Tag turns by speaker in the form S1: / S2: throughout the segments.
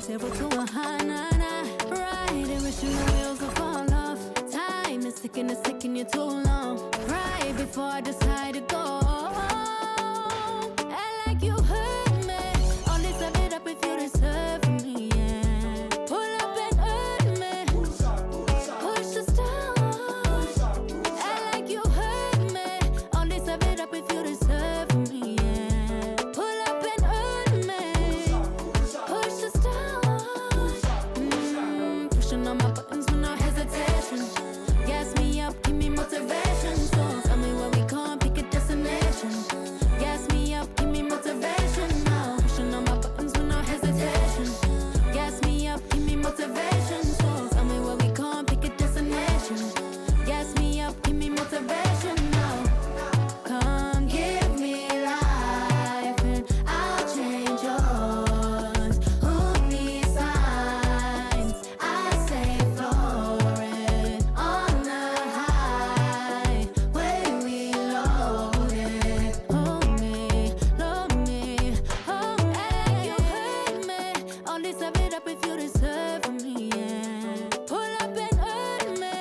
S1: Table to a high, nah, nah. Riding, wishing the wheels will fall off. Time is ticking, it's taking you too long. Right before I decide to go. Act like you hurt me. Only serve it up if you deserve me, yeah. Pull up and hurt me. Push us down. Act like you hurt me. Only serve it up if you deserve me, yeah. Pull up and hurt me. Push us down. Pushing on my buttons with no hesitation. Gas me up, give me motivation. So tell me where we come, pick a destination. Gas me up, give me motivation now. Pushing on my buttons with no hesitation. Gas me up, give me motivation. So tell me where we come, pick a destination. Gas me up, give me motivation now. Come give me life and I'll change yours. Who needs signs? I say floating on the highway we loaded. Hold me, hold me, hold me. You hurt me. Only serve it up if you deserve me, yeah. Pull up and hurt me.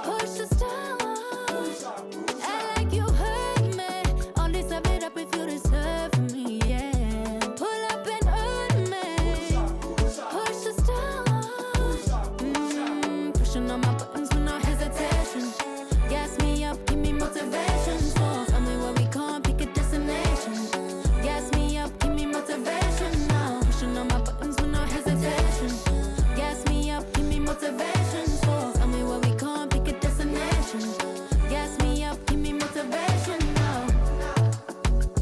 S1: Push us down. Act like you hurt me. Only serve it up if you deserve me, yeah. Pull up and hurt me. Push us down. Pushing on my buttons with no hesitation. Gas me up, give me motivation. So tell me where we come, pick a destination. Gas me up, give me motivation now. Pushing on my buttons with no hesitation. Gas me up, give me motivation. So tell me where we come, pick a destination. Gas me up, give me motivation now.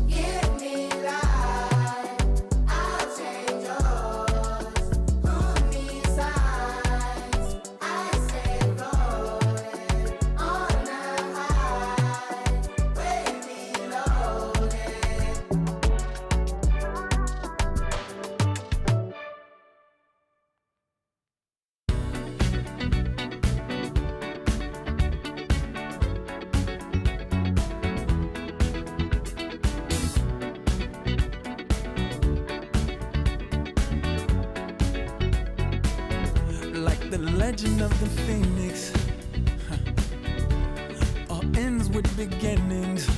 S1: Give me life, I'll change yours. Who needs signs? I say floating on the highway we loaded.
S2: Like the legend of the phoenix, all ends with beginnings.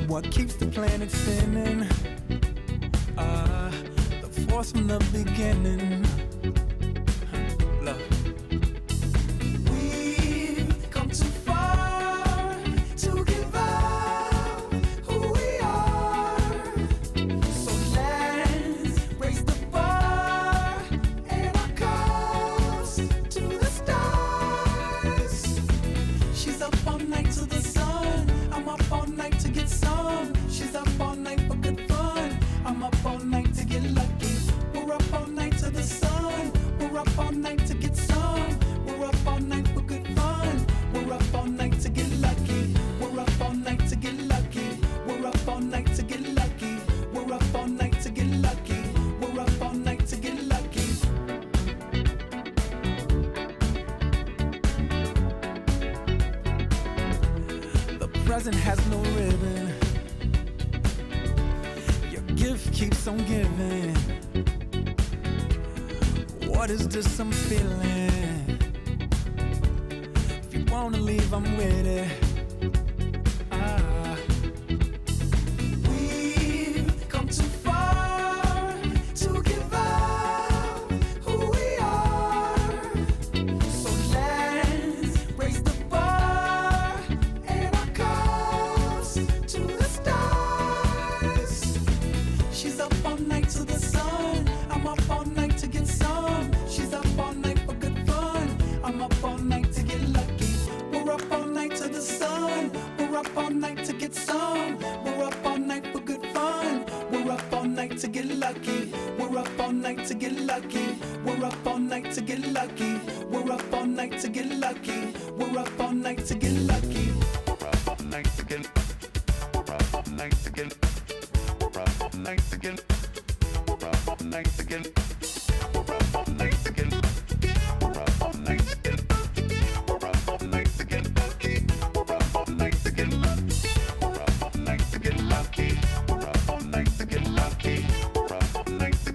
S2: What keeps the planet spinning? The force from the beginning. Love. We've come too far to give up who we are. So let's raise the bar and our cups to the stars. She's up all night to the sun. I'm up all night to get some. She's up all night for good fun. I'm up all night to get lucky. We're up all night to the sun. We're up all night to get some. We're up all night for good fun. We're up all night to get lucky. We're up all night to get lucky. We're up all night to get lucky. We're up all night to get lucky. We're up all night to get lucky. The present has no ribbon. Your gift keeps on giving. What is this I'm feeling? If you wanna leave, I'm with it. We've come too far to give up who we are. So let's raise the bar and our cups to the stars. She's up all night to the sun. I'm up all night to get some. She's up all night for good fun. I'm up all night to get lucky. We're up all night to the sun. We're up all night to get some. We're up all night for good fun. We're up all night to get lucky. We're up all night to get lucky. We're up all night to get lucky. We're up all night to get lucky. We're up all night to get lucky. We're up all night to get. We're up all night to get. We're up all night to get. We're up all night to get. We're up all night to get. We're up all night to get. We're up all night to get lucky. We're up all night to get lucky. We're up all night to get lucky. We're up all night to get lucky. We're up all night to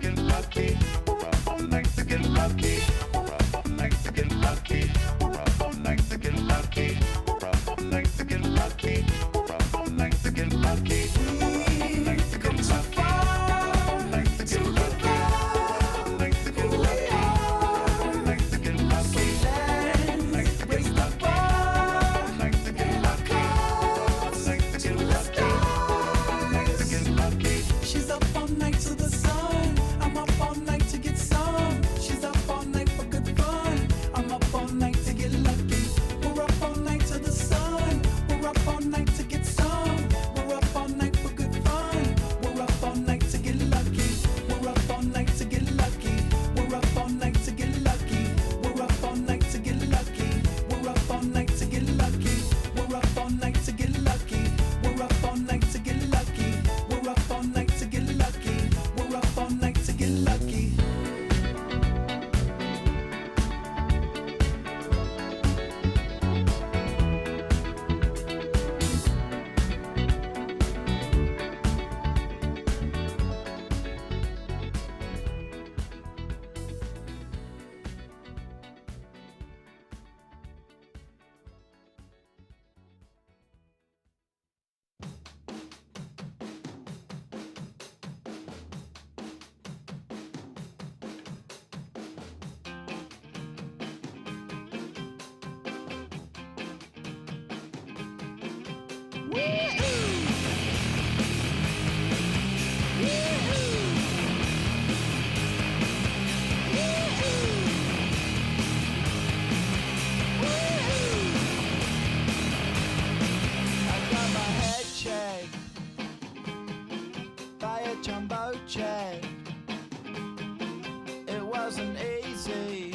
S2: It wasn't easy,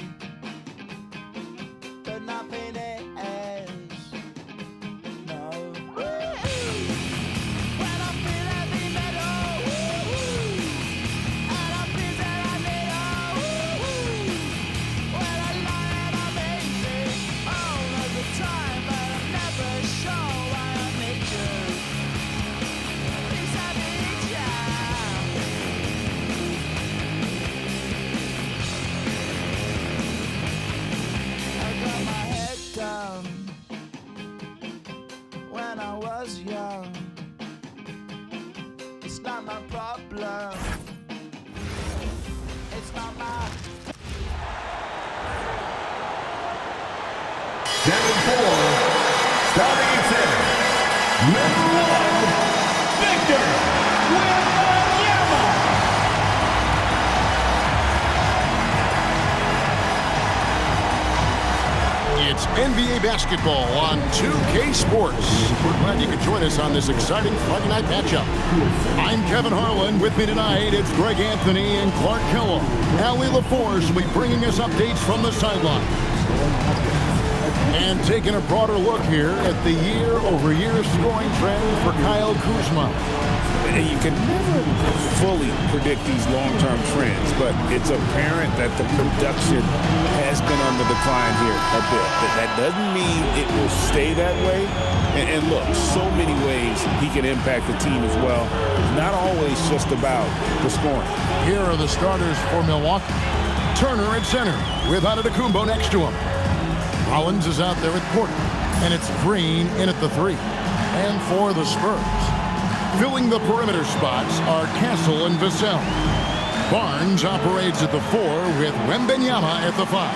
S2: but nothing is. No. When I feel heavy metal, and I feel that I need when I lie and I'm easy all of the time, but I'm never sure why I need you. Please I need you. Down when I was young. It's not my problem. It's not my
S3: 7-4, starting at center. Number 1, Victor Wembanyama.
S4: It's NBA basketball on 2K Sports. We're glad you could join us on this exciting Friday night matchup. I'm Kevin Harlan. With me tonight, it's Greg Anthony and Clark Kellogg. Allie LaForce will be bringing us updates from the sideline. And taking a broader look here at the year-over-year scoring trend for Kyle Kuzma.
S5: And you can never fully predict these long-term trends, but it's apparent that the production has been on the decline here a bit. That doesn't mean it will stay that way. And look, so many ways he can impact the team as well. Not always just about the scoring.
S4: Here are the starters for Milwaukee. Turner at center with Antetokounmpo next to him. Rollins is out there at court, and it's Green in at the 3. And for the Spurs, filling the perimeter spots are Castle and Vassell. Barnes operates at the 4 with Wembanyama at the 5.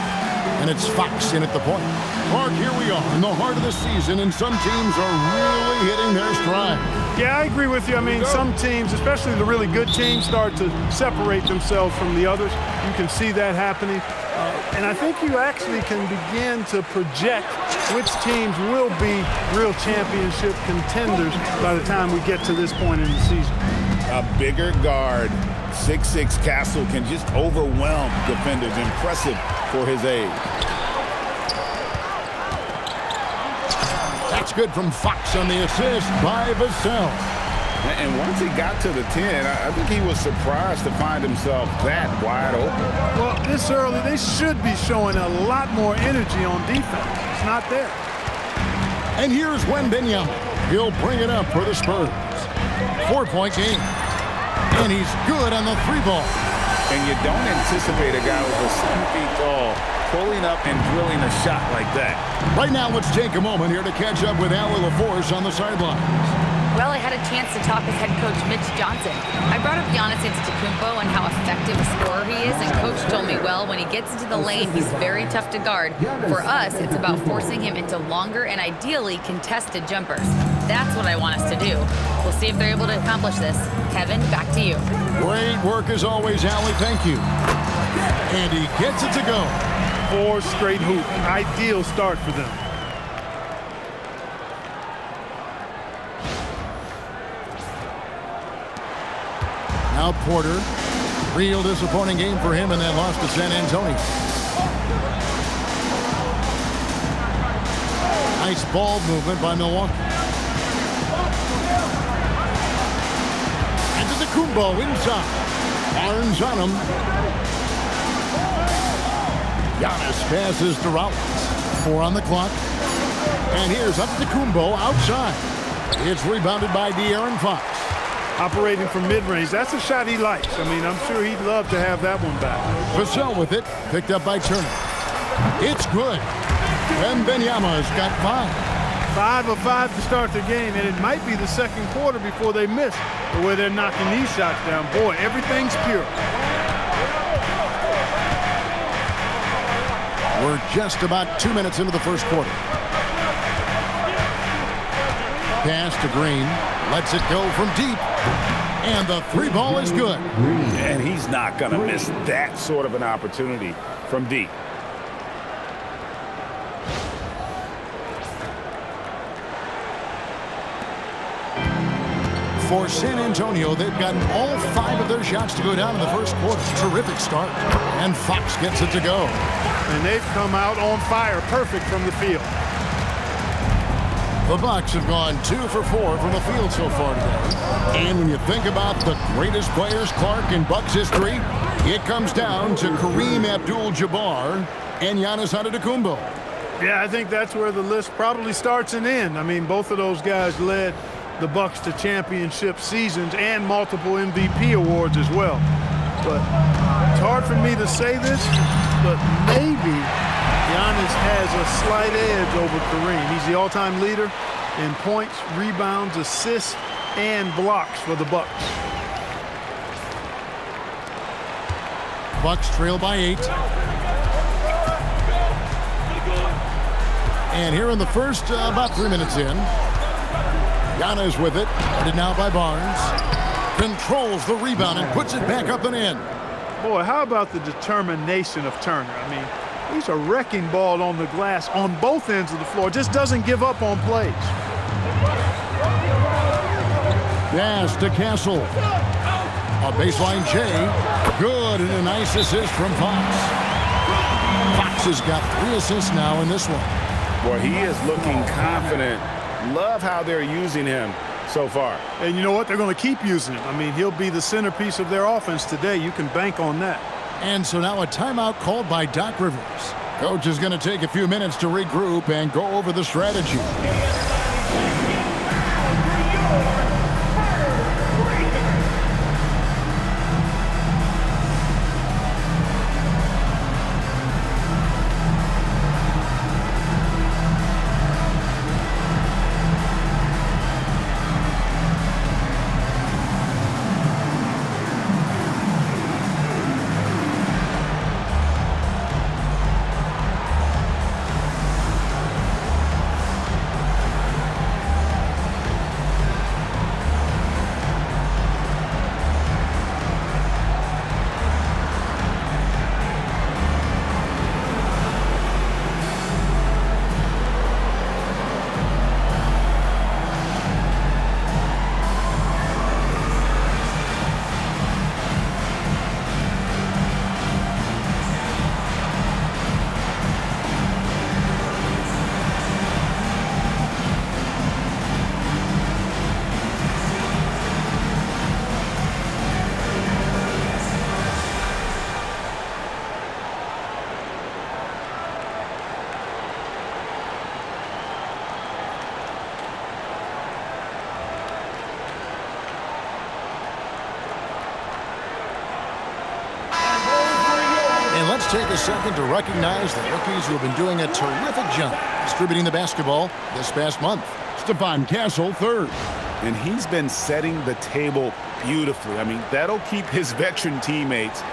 S4: And it's Fox in at the point. Clark, here we are in the heart of the season, and some teams are really hitting their stride.
S6: Yeah, I agree with you. I mean, some teams, especially the really good teams, start to separate themselves from the others. You can see that happening. And I think you actually can begin to project which teams will be real championship contenders by the time we get to this point in the season.
S5: A bigger guard, 6'6" Castle, can just overwhelm defenders. Impressive for his age.
S4: That's good from Fox on the assist by Vassell.
S5: And once he got to the 10, I think he was surprised to find himself that wide open.
S6: Well, this early, they should be showing a lot more energy on defense. It's not there.
S4: And here's Wembanyama. He'll bring it up for the Spurs. 4-point game. And he's good on the 3 ball.
S5: And you don't anticipate a guy over 7 feet tall pulling up and drilling a shot like that.
S4: Right now, let's take a moment here to catch up with Allie LaForce on the sidelines.
S7: Well, I had a chance to talk with head coach Mitch Johnson. I brought up Giannis Antetokounmpo and how effective a scorer he is, and coach told me, well, when he gets into the lane, he's very tough to guard. For us, it's about forcing him into longer and ideally contested jumpers. That's what I want us to do. We'll see if they're able to accomplish this. Kevin, back to you.
S4: Great work as always, Allie. Thank you. And he gets it to go.
S6: 4 straight hoops. Ideal start for them.
S4: Now Porter. Real disappointing game for him in that loss to San Antonio. Nice ball movement by Milwaukee. Antetokounmpo inside. Barnes on him. Giannis passes to Rollins. 4 on the clock. And here's Antetokounmpo outside. It's rebounded by De'Aaron Fox.
S6: Operating from mid-range. That's a shot he likes. I mean, I'm sure he'd love to have that one back.
S4: Vassell with it. Picked up by Turner. It's good. Wembanyama's got 5.
S6: 5 of 5 to start the game, and it might be the second quarter before they miss the way they're knocking these shots down. Boy, everything's pure.
S4: We're just about 2 minutes into the first quarter. Pass to Green. Lets it go from deep. And the 3 ball is good.
S5: And he's not going to miss that sort of an opportunity from deep.
S4: For San Antonio, they've gotten all 5 of their shots to go down in the first quarter. Terrific start. And Fox gets it to go.
S6: And they've come out on fire. Perfect from the field.
S4: The Bucks have gone 2 for 4 from the field so far today. And when you think about the greatest players, Clark, in Bucks history, it comes down to Kareem Abdul-Jabbar and Giannis Antetokounmpo.
S6: Yeah, I think that's where the list probably starts and ends. I mean, both of those guys led the Bucks to championship seasons and multiple MVP awards as well. But it's hard for me to say this, but maybe Giannis has a slight edge over Kareem. He's the all-time leader in points, rebounds, assists, and blocks for the Bucks.
S4: Bucks trail by 8. And here in the first, about 3 minutes in, Giannis with it, guarded now by Barnes. Controls the rebound and puts it back up and in.
S6: Boy, how about the determination of Turner? I mean, he's a wrecking ball on the glass on both ends of the floor. Just doesn't give up on plays.
S4: Pass to Castle. A baseline J. Good, and a nice assist from Fox. Fox has got 3 assists now in this one.
S5: Boy, he is looking confident. Love how they're using him so far.
S6: And you know what? They're going to keep using him. I mean, he'll be the centerpiece of their offense today. You can bank on that.
S4: And so now a timeout called by Doc Rivers. Coach is going to take a few minutes to regroup and go over the strategy. let's take a second to recognize the rookies who have been doing a terrific job distributing the basketball this past month.
S8: Stephon Castle, third.
S5: And he's been setting the table beautifully. I mean, that'll keep his veteran teammates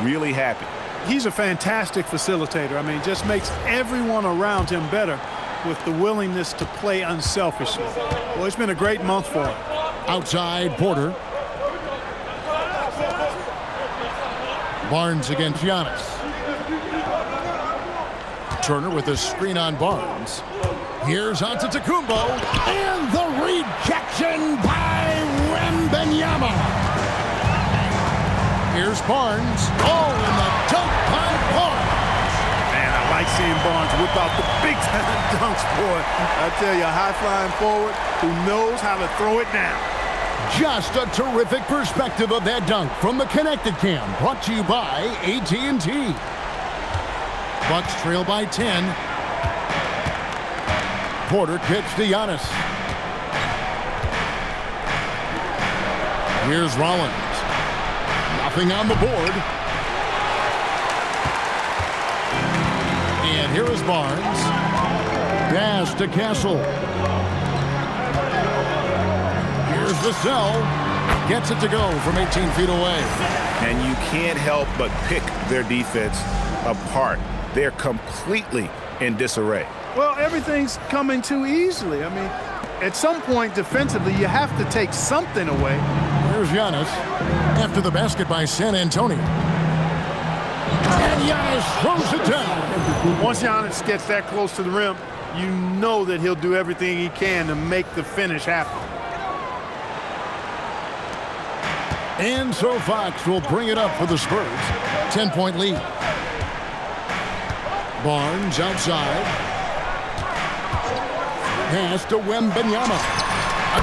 S5: really happy.
S6: He's a fantastic facilitator. I mean, just makes everyone around him better with the willingness to play unselfishly. Well, it's been a great month for him.
S4: Outside, Porter. Barnes against Giannis. Turner with a screen on Barnes. Here's Antetokounmpo. And the rejection by Wembanyama. Here's Barnes. Oh, and the dunk by Barnes.
S6: Man, I like seeing Barnes whip out the big-time dunks, boy. I tell you, a high-flying forward who knows how to throw it down.
S4: Just a terrific perspective of that dunk from the Connected Cam, brought to you by AT&T. Bucks trail by 10. Porter kicks to Giannis. Here's Rollins. Nothing on the board. And here is Barnes. Pass to Castle. Here's the cell. Gets it to go from 18 feet away.
S5: And you can't help but pick their defense apart. They're completely in disarray.
S6: Well, everything's coming too easily. I mean, at some point defensively, you have to take something away.
S4: Here's Giannis after the basket by San Antonio. And Giannis throws it down.
S6: Once Giannis gets that close to the rim, you know that he'll do everything he can to make the finish happen.
S4: And so Fox will bring it up for the Spurs. 10-point lead. Barnes outside. Pass to Wembanyama.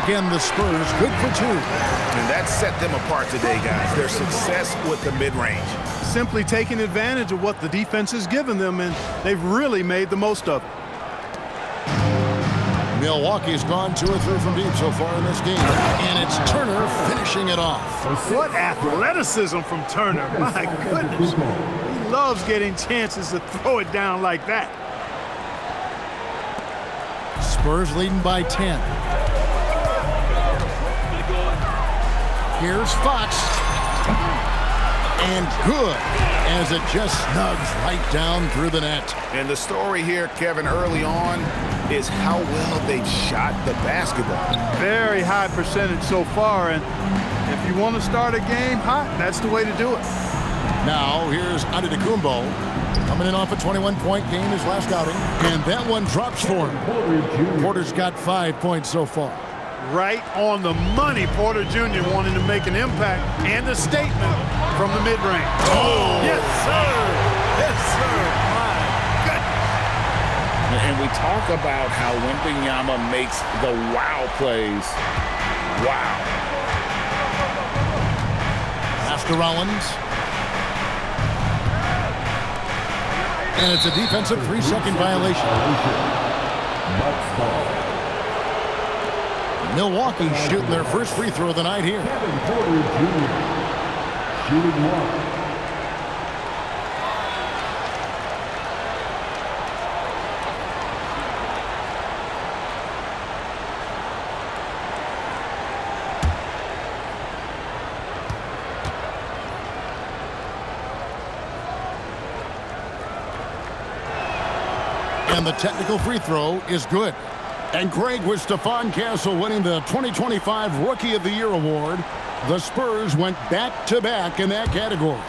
S4: Again, the Spurs good for two.
S5: And that set them apart today, guys. Their success with the mid-range.
S6: Simply taking advantage of what the defense has given them, and they've really made the most of it.
S4: Milwaukee's gone 2 or 3 from deep so far in this game. And it's Turner finishing it off.
S6: What athleticism from Turner. My goodness. He loves getting chances to throw it down like that.
S4: Spurs leading by 10. Here's Fox. And good, as it just snugs right down through the net.
S5: And the story here, Kevin, early on is how well they've shot the basketball.
S6: Very high percentage so far, and if you want to start a game hot, that's the way to do it.
S4: Now, here's Antetokounmpo. Coming in off a 21-point game his last outing. And that one drops for him. Porter's got 5 points so far.
S6: Right on the money. Porter Jr. wanting to make an impact and a statement from the mid-range.
S4: Oh!
S6: Yes, sir. Yes, sir. My goodness.
S5: And we talk about how Wembanyama makes the wow plays. Wow.
S4: Pass to Rollins. And it's a defensive 3-second violation. Milwaukee shooting their first free throw of the night here.
S3: Porter Jr. shooting 1.
S4: And the technical free throw is good. And Greg, with Stephon Castle winning the 2025 Rookie of the Year award, the Spurs went back-to-back in that category.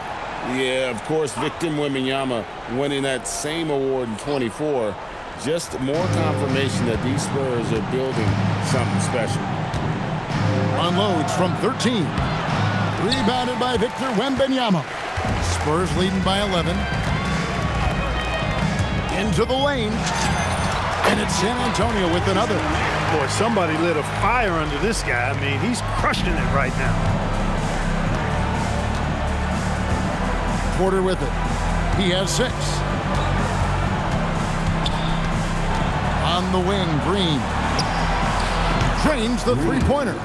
S5: Yeah, of course, Victor Wembanyama winning that same award in 24. Just more confirmation that these Spurs are building something special.
S4: Unloads from 13. Rebounded by Victor Wembanyama. Spurs leading by 11. Into the lane. And it's San Antonio with another.
S6: Boy, somebody lit a fire under this guy. I mean, he's crushing it right now.
S4: Porter with it. He has 6. On the wing, Green. Drains the three-pointer.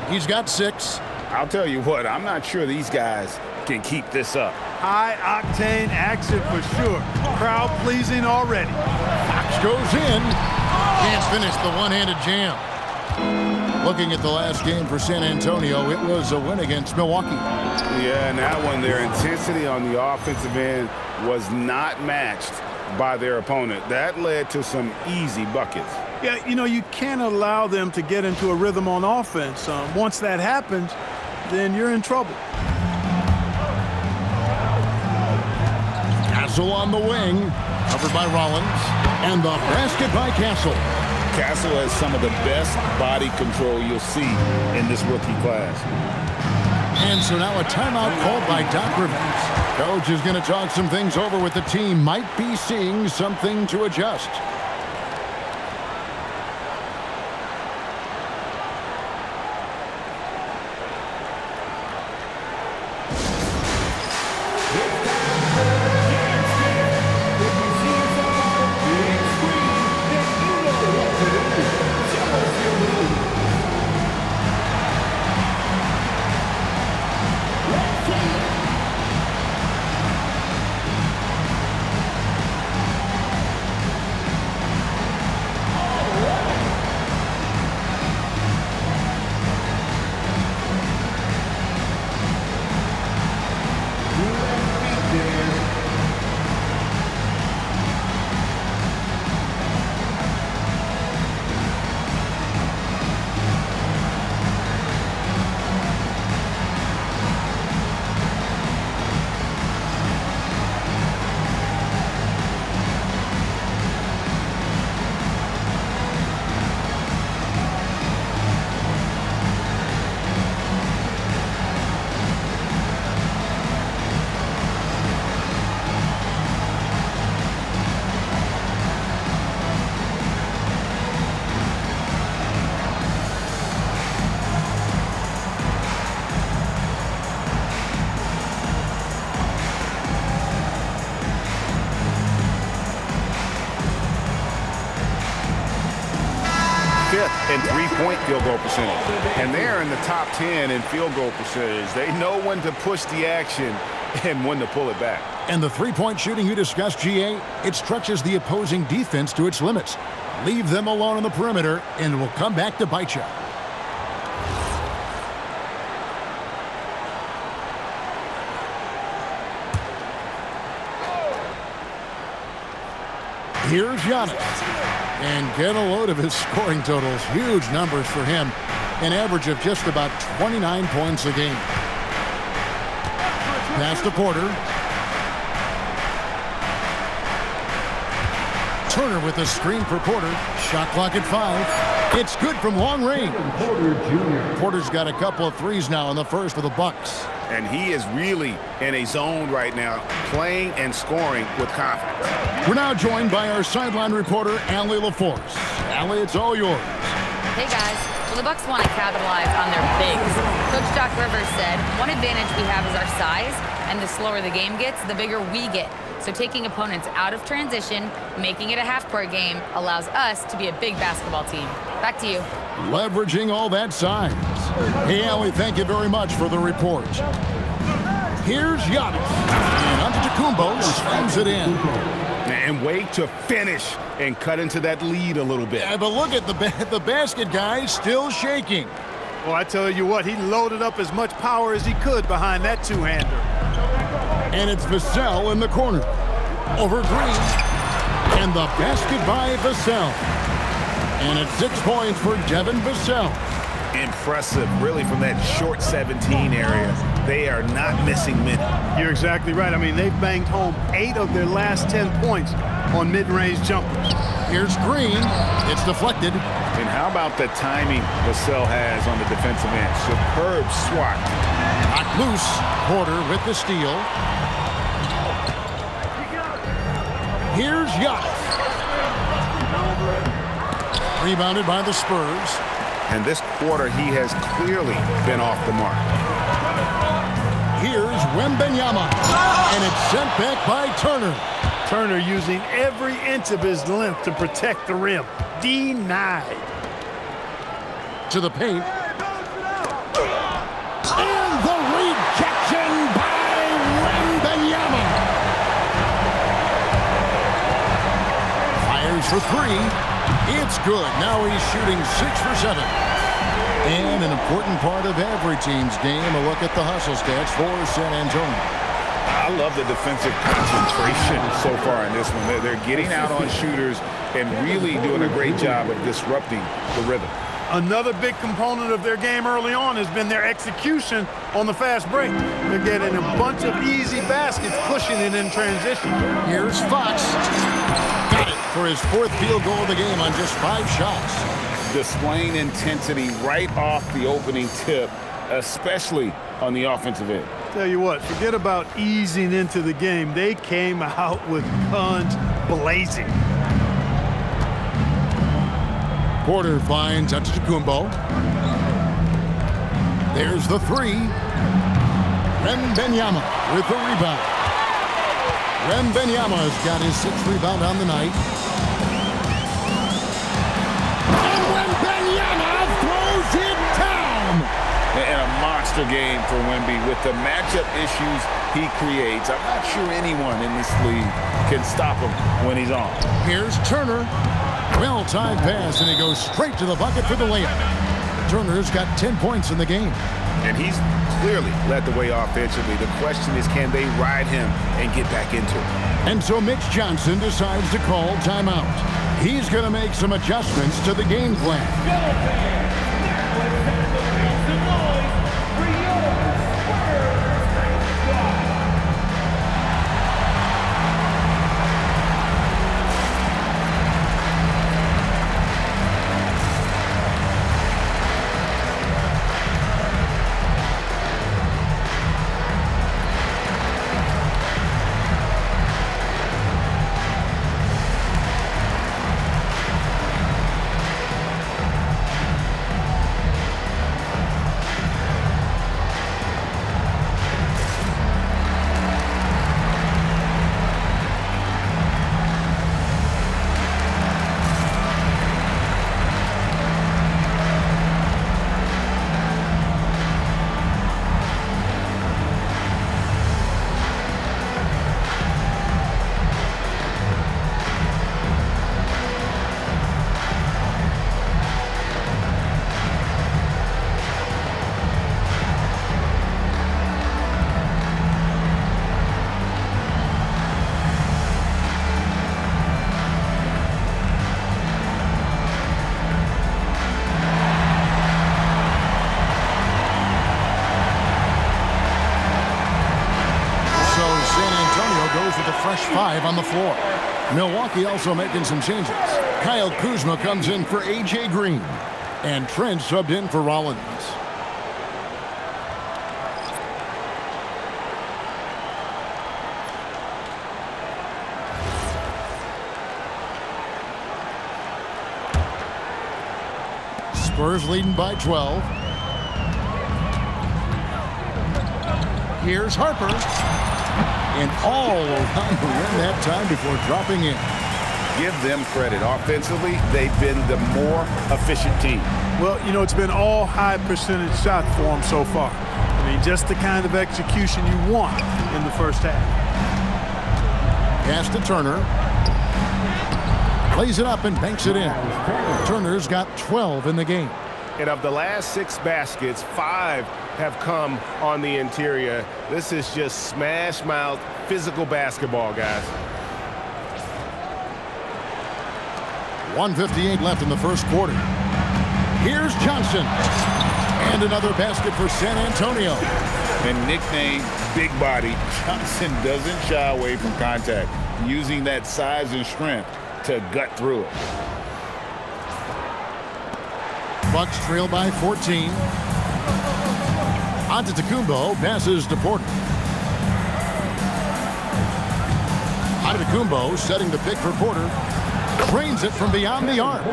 S4: He's got 6.
S5: I'll tell you what, I'm not sure these guys can keep this up.
S6: High-octane action for sure. Crowd-pleasing already.
S4: Fox goes in. Can't finish the one-handed jam. Looking at the last game for San Antonio, it was a win against Milwaukee.
S5: Yeah, and that one, their intensity on the offensive end was not matched by their opponent. That led to some easy buckets.
S6: Yeah, you know, you can't allow them to get into a rhythm on offense. Once that happens, then you're in trouble.
S4: Castle on the wing, covered by Rollins, and the basket by Castle.
S5: Castle has some of the best body control you'll see in this rookie class.
S4: And so now a timeout called by Doc Rivers. Coach is going to talk some things over with the team. Might be seeing something to adjust.
S5: In three-point field goal percentage. And they're in the top 10 in field goal percentage. They know when to push the action and when to pull it back.
S4: And the three-point shooting you discussed, GA, it stretches the opposing defense to its limits. Leave them alone on the perimeter, and it will come back to bite you. Here's Giannis. And get a load of his scoring totals. Huge numbers for him. An average of just about 29 points a game. Pass to Porter. Turner with a screen for Porter. Shot clock at 5. It's good from long range.
S3: Porter Jr.
S4: Porter's got a couple of threes now in the first for the Bucks.
S5: And he is really in a zone right now, playing and scoring with confidence.
S4: We're now joined by our sideline reporter, Allie LaForce. Allie, it's all yours.
S7: Hey guys, well the Bucks want to capitalize on their bigs. Coach Doc Rivers said, one advantage we have is our size, and the slower the game gets, the bigger we get. So taking opponents out of transition, making it a half-court game, allows us to be a big basketball team. Back to you.
S4: Leveraging all that size. Hey, Allie, thank you very much for the report. Here's Giannis. And Antetokounmpo slams it in.
S5: And wait to finish and cut into that lead a little bit.
S4: Yeah, but look at the basket guy still shaking.
S6: Well, I tell you what, he loaded up as much power as he could behind that two-hander.
S4: And it's Vassell in the corner. Over Green. And the basket by Vassell. And it's 6 points for Devin Vassell.
S5: Impressive, really, from that short 17 area. They are not missing many.
S6: You're exactly right. I mean, they've banged home 8 of their last 10 points on mid-range jumpers.
S4: Here's Green. It's deflected.
S5: And how about the timing Vassell has on the defensive end? Superb swat.
S4: Knocked loose. Porter with the steal. Here's Giannis. Rebounded by the Spurs.
S5: And this quarter, he has clearly been off the mark.
S4: Here's Wembanyama. And it's sent back by Turner.
S6: Turner using every inch of his length to protect the rim. Denied.
S4: To the paint. And the rejection by Wembanyama. for three. It's good. Now he's shooting 6 for 7. And an important part of every team's game, a look at the hustle stats for San Antonio.
S5: I love the defensive concentration so far in this one. They're getting out on shooters and really doing a great job of disrupting the rhythm.
S6: Another big component of their game early on has been their execution on the fast break. They're getting a bunch of easy baskets, pushing it in transition.
S4: Here's Fox. Got it for his 4th field goal of the game on just 5 shots.
S5: Displaying intensity right off the opening tip, especially on the offensive end.
S6: Tell you what, forget about easing into the game. They came out with guns blazing.
S4: Porter finds Antetokounmpo. There's the 3. Wembanyama with the rebound. Wembanyama's got his 6th rebound on the night. And Wembanyama throws it down.
S5: And a monster game for Wemby with the matchup issues he creates. I'm not sure anyone in this league can stop him when he's on.
S4: Here's Turner. Well-timed pass, and he goes straight to the bucket for the layup. Turner's got 10 points in the game.
S5: And he's clearly led the way offensively. The question is, can they ride him and get back into it?
S4: And so Mitch Johnson decides to call timeout. He's going to make some adjustments to the game plan. Fresh 5 on the floor. Milwaukee also making some changes. Kyle Kuzma comes in for A.J. Green. And Trent subbed in for Rollins. Spurs leading by 12. Here's Harper. And all around the rim that time before dropping in.
S5: Give them credit. Offensively, they've been the more efficient team.
S6: Well, you know, it's been all high percentage shots for them so far. I mean, just the kind of execution you want in the first half.
S4: Pass to Turner. Plays it up and banks it in. Turner's got 12 in the game.
S5: And of the last 6 baskets, 5 have come on the interior. This is just smash mouth physical basketball, guys.
S4: 1:58 left in the first quarter. Here's Johnson. And another basket for San Antonio.
S5: And nicknamed Big Body, Johnson doesn't shy away from contact, using that size and strength to gut through it.
S4: Bucks trail by 14. Antetokounmpo passes to Porter. Antetokounmpo setting the pick for Porter. Drains it from beyond the arc.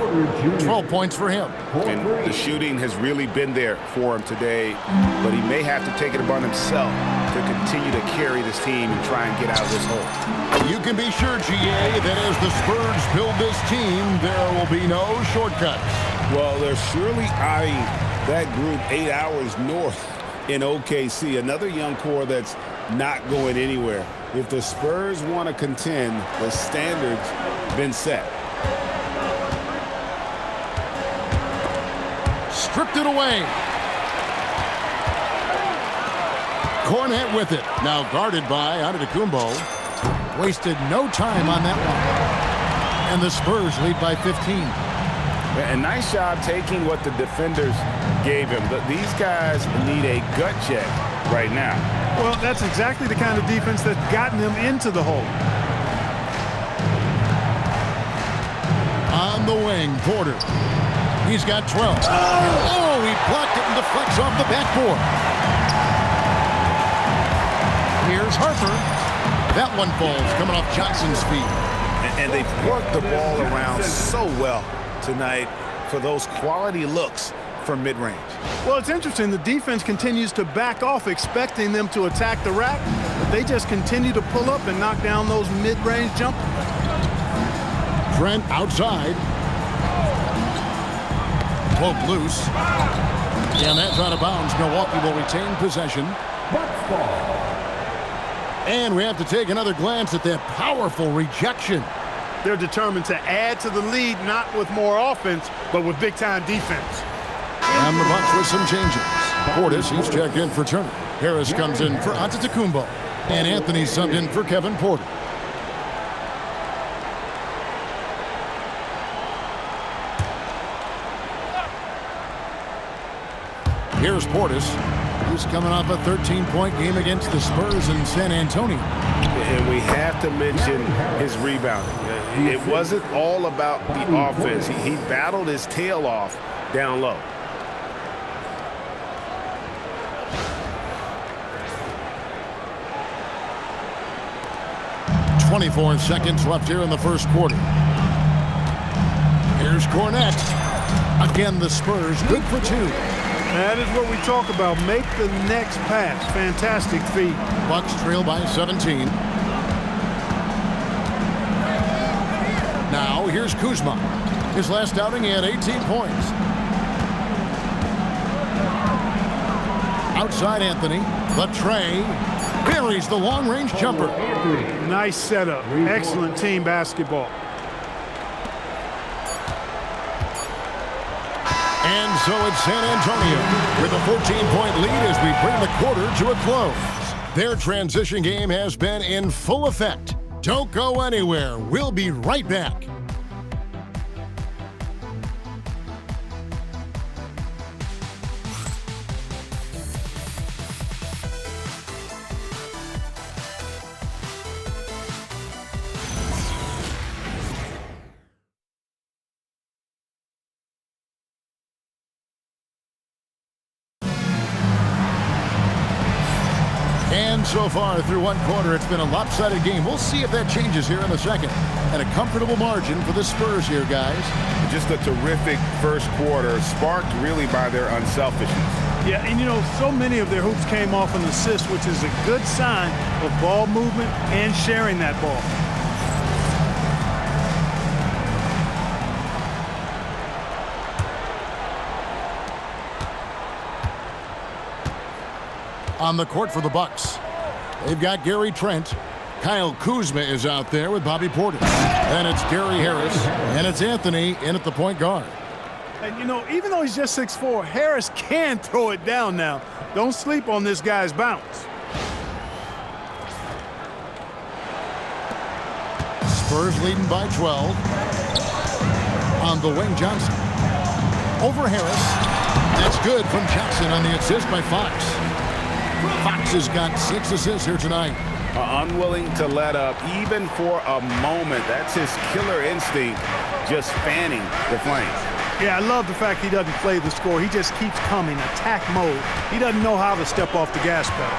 S4: 12 points for him.
S5: And the shooting has really been there for him today, but he may have to take it upon himself to continue to carry this team and try and get out of this hole.
S4: You can be sure, GA, that as the Spurs build this team, there will be no shortcuts.
S5: Well, they're surely eyeing that group 8 hours north in OKC, another young core that's not going anywhere. If the Spurs want to contend, the standard's been set.
S4: stripped it away. Cornet with it. Now guarded by Antetokounmpo. Wasted no time on that one. And the Spurs lead by 15.
S5: A nice job taking what the defenders gave him. But these guys need a gut check right now.
S6: Well, that's exactly the kind of defense that's gotten them into the hole.
S4: On the wing, Porter. He's got 12. Oh, he blocked it and deflects off the backboard. Here's Harper. That one falls coming off Johnson's feet.
S5: And they've worked the ball around so well tonight for those quality looks from mid-range.
S6: Well, it's interesting. The defense continues to back off, expecting them to attack the rack. But they just continue to pull up and knock down those mid-range jumpers.
S4: Trent outside. Pope loose. And that's out of bounds. Milwaukee will retain possession. And we have to take another glance at that powerful rejection.
S6: They're determined to add to the lead, not with more offense, but with big-time defense.
S4: And the Bucks with some changes. Portis, he's checked in for Turner. Harris comes in for Antetokounmpo. And Anthony subbed in for Kevin Porter. Here's Portis. He's coming off a 13-point game against the Spurs in San Antonio.
S5: And we have to mention his rebounding. It wasn't all about the offense. He battled his tail off down low.
S4: .24 seconds left here in the first quarter. Here's Cornet. Again, the Spurs good for two.
S6: That is what we talk about. Make the next pass. Fantastic feed.
S4: Bucks trail by 17. Now, here's Kuzma. His last outing, he had 18 points. Outside Anthony. The tray. Buries the long-range jumper.
S6: Nice setup. Excellent team basketball.
S4: And so it's San Antonio with a 14-point lead as we bring the quarter to a close. Their transition game has been in full effect. Don't go anywhere. We'll be right back. And so far through one quarter, it's been a lopsided game. We'll see if that changes here in a second. And a comfortable margin for the Spurs here, guys.
S5: Just a terrific first quarter, sparked really by their unselfishness.
S6: Yeah, and you know, so many of their hoops came off an assist, which is a good sign of ball movement and sharing that ball.
S4: On the court for the Bucks, they've got Gary Trent. Kyle Kuzma is out there with Bobby Portis. And it's Gary Harris. And it's Anthony in at the point guard.
S6: And you know, even though he's just 6'4", Harris can throw it down now. Don't sleep on this guy's bounce.
S4: Spurs leading by 12. On the wing, Johnson. Over Harris. That's good from Jackson on the assist by Fox. Fox has got 6 assists here tonight.
S5: Unwilling to let up even for a moment. That's his killer instinct, just fanning the flames.
S6: Yeah, I love the fact he doesn't play the score. He just keeps coming, attack mode. He doesn't know how to step off the gas pedal.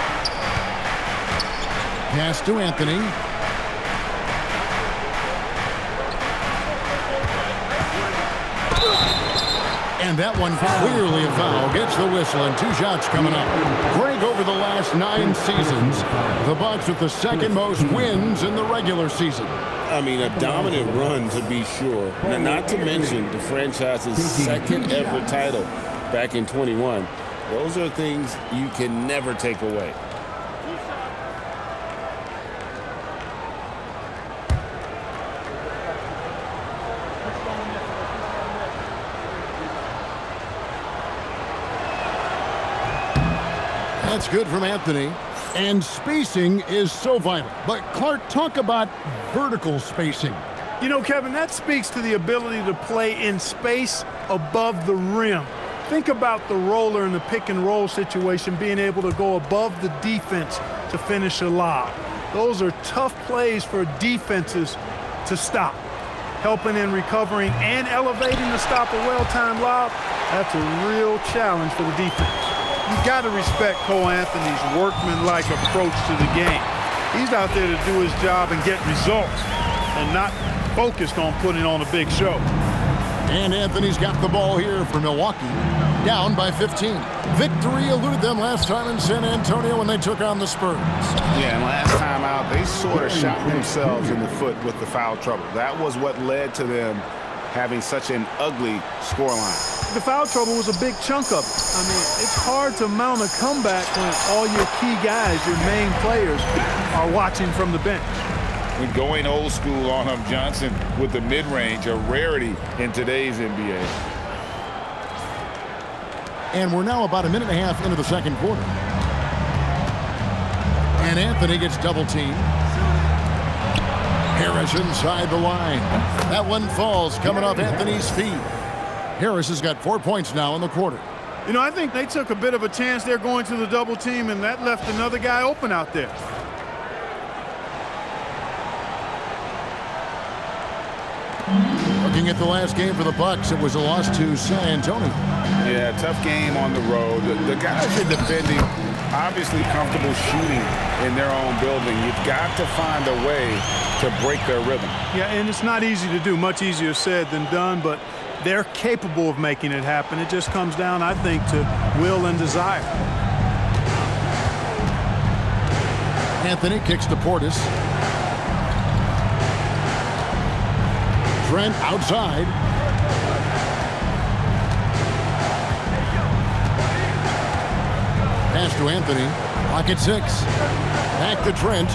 S4: Pass to Anthony. And that one clearly a foul. Gets the whistle and 2 shots coming up. Greg, over the last 9 seasons, the Bucks with the second most wins in the regular season.
S5: I mean, a dominant run to be sure. Now, not to mention the franchise's second ever title back in 21. Those are things you can never take away.
S4: That's good from Anthony. And spacing is so vital. But Clark, talk about vertical spacing.
S6: You know, Kevin, that speaks to the ability to play in space above the rim. Think about the roller in the pick and roll situation being able to go above the defense to finish a lob. Those are tough plays for defenses to stop. Helping in recovering and elevating to stop a well-timed lob, that's a real challenge for the defense.
S9: You got to respect Cole Anthony's workmanlike approach to the game. He's out there to do his job and get results and not focused on putting on a big show.
S4: And Anthony's got the ball here for Milwaukee, down by 15. Victory eluded them last time in San Antonio when they took on the Spurs.
S5: Yeah, and last time out, they sort of shot themselves in the foot with the foul trouble. That was what led to them having such an ugly scoreline.
S6: The foul trouble was a big chunk of it. I mean, it's hard to mount a comeback when all your key guys, your main players, are watching from the bench.
S5: When going old school on him, Johnson with the mid-range, a rarity in today's NBA.
S4: And we're now about a minute and a half into the second quarter. And Anthony gets double-teamed. Harris inside the line. That one falls coming off Anthony's feet. Harris has got 4 points now in the quarter.
S9: You know, I think they took a bit of a chance there going to the double team, and that left another guy open out there.
S4: Looking at the last game for the Bucks, it was a loss to San Antonio.
S5: Yeah, tough game on the road. The guys are defending, obviously comfortable shooting in their own building. You've got to find a way to break their rhythm.
S6: Yeah, and it's not easy to do. Much easier said than done, but they're capable of making it happen. It just comes down, I think, to will and desire.
S4: Anthony kicks to Portis. Trent outside. Pass to Anthony. Clock at 6. Back to Trent.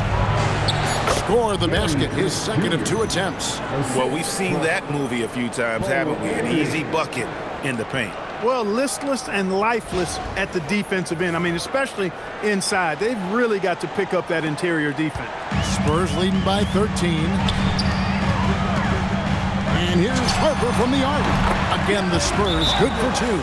S4: Score the basket. His second of 2 attempts.
S10: Well, we've seen that movie a few times, haven't we? An easy bucket in the paint.
S6: Well, listless and lifeless at the defensive end. I mean, especially inside. They've really got to pick up that interior defense.
S4: Spurs leading by 13. And here's Harper from the arc. Again, the Spurs good for 2.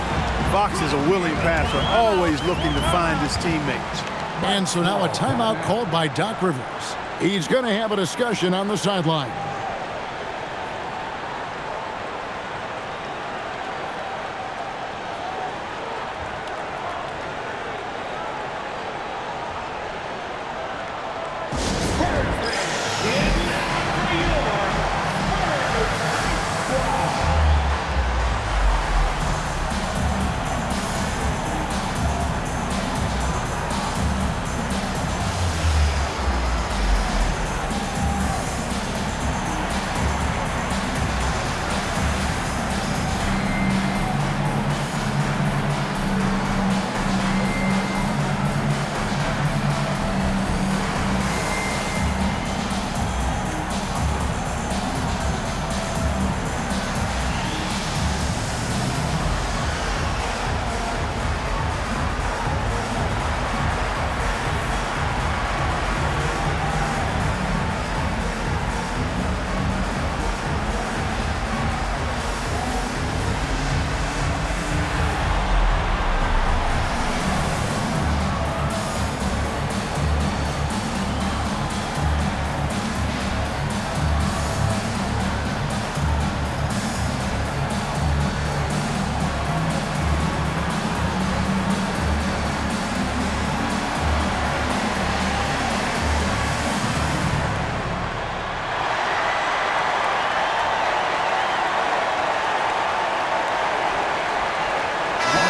S6: Fox is a willing passer, always looking to find his teammates.
S4: And so now a timeout called by Doc Rivers. He's going to have a discussion on the sideline.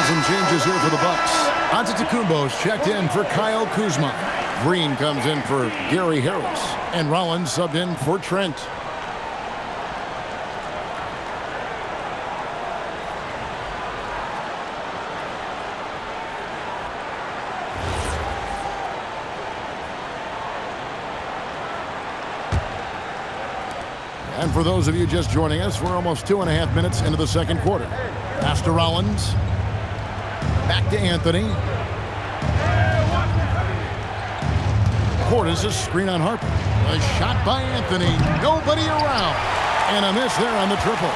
S4: Some changes here for the Bucks. Antetokounmpo's checked in for Kyle Kuzma. Green comes in for Gary Harris. And Rollins subbed in for Trent. And for those of you just joining us, we're almost 2.5 minutes into the second quarter. Pass to Rollins. Back to Anthony. Portis' screen on Harper. A shot by Anthony. Nobody around. And a miss there on the triple.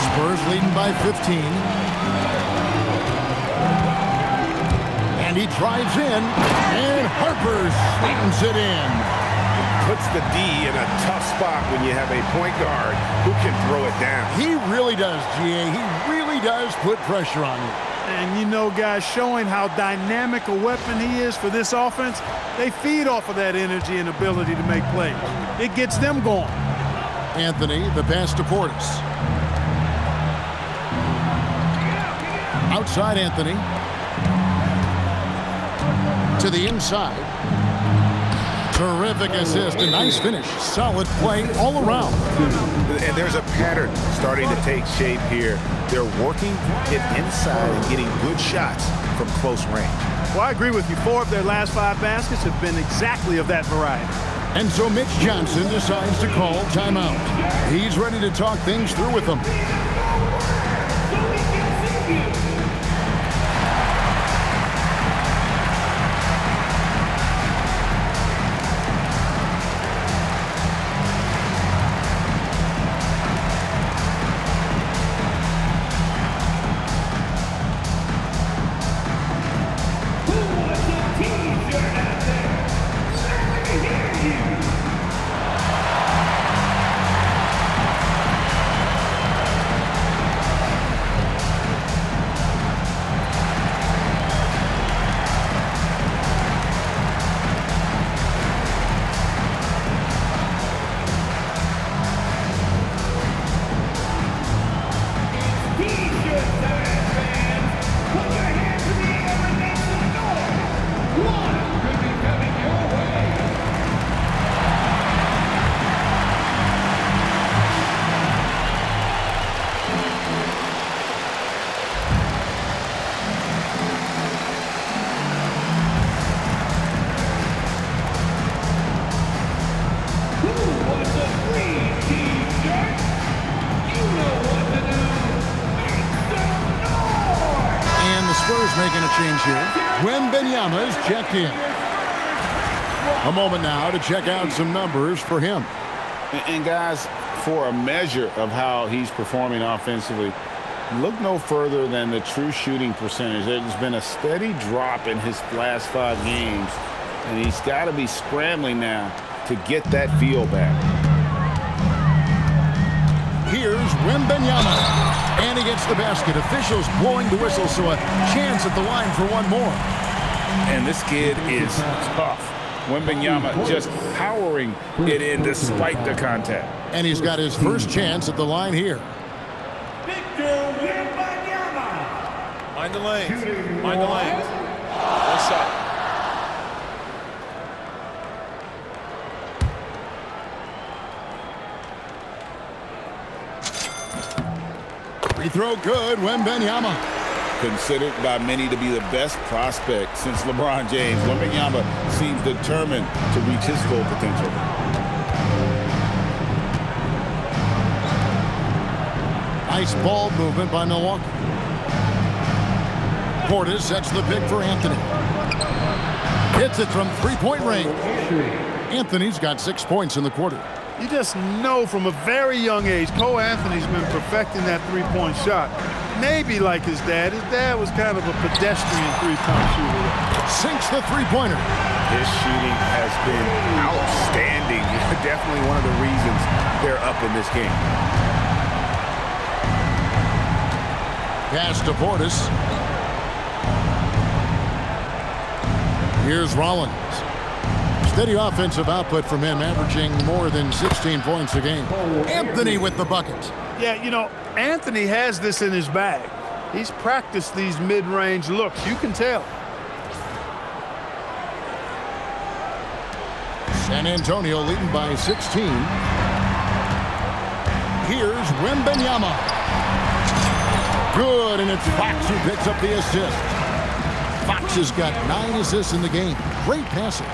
S4: Spurs leading by 15. And he drives in. And Harper slams it in.
S10: Puts the D in a tough spot when you have a point guard who can throw it down.
S4: He really does, GA. He really does put pressure on you.
S6: And you know, guys, showing how dynamic a weapon he is for this offense, they feed off of that energy and ability to make plays. It gets them going.
S4: Anthony, the pass to Portis. Outside Anthony. To the inside. Terrific assist, a nice finish. Solid play all around.
S10: And there's a pattern starting to take shape here. They're working it inside and getting good shots from close range.
S6: Well, I agree with you. 4 of their last 5 baskets have been exactly of that variety.
S4: And so Mitch Johnson decides to call timeout. He's ready to talk things through with them. Making a change here. Wembanyama is checked in. A moment now to check out some numbers for him.
S5: And guys, for a measure of how he's performing offensively, look no further than the true shooting percentage. There's been a steady drop in his last 5 games, and he's got to be scrambling now to get that feel back.
S4: Here's Wembanyama. And he gets the basket. Officials blowing the whistle, so a chance at the line for one more.
S5: And this kid is tough. Wembanyama just powering it in despite the contact.
S4: And he's got his first chance at the line here.
S11: Mind the lanes. Mind the lanes. What's up?
S4: Free throw good, Wembanyama.
S5: Considered by many to be the best prospect since LeBron James, Wembanyama seems determined to reach his full potential.
S4: Nice ball movement by Milwaukee. Portis sets the pick for Anthony. Hits it from three-point range. Anthony's got 6 points in the quarter.
S6: You just know from a very young age, Cole Anthony's been perfecting that three-point shot. Maybe like his dad. His dad was kind of a pedestrian three-point shooter.
S4: Sinks the three-pointer.
S10: His shooting has been outstanding. Definitely one of the reasons they're up in this game.
S4: Pass to Portis. Here's Rollins. Steady offensive output from him, averaging more than 16 points a game. Anthony with the bucket.
S6: Yeah, you know, Anthony has this in his bag. He's practiced these mid-range looks. You can tell.
S4: San Antonio leading by 16. Here's Wembanyama. Good, and it's Fox who picks up the assist. Fox has got 9 assists in the game. Great passing.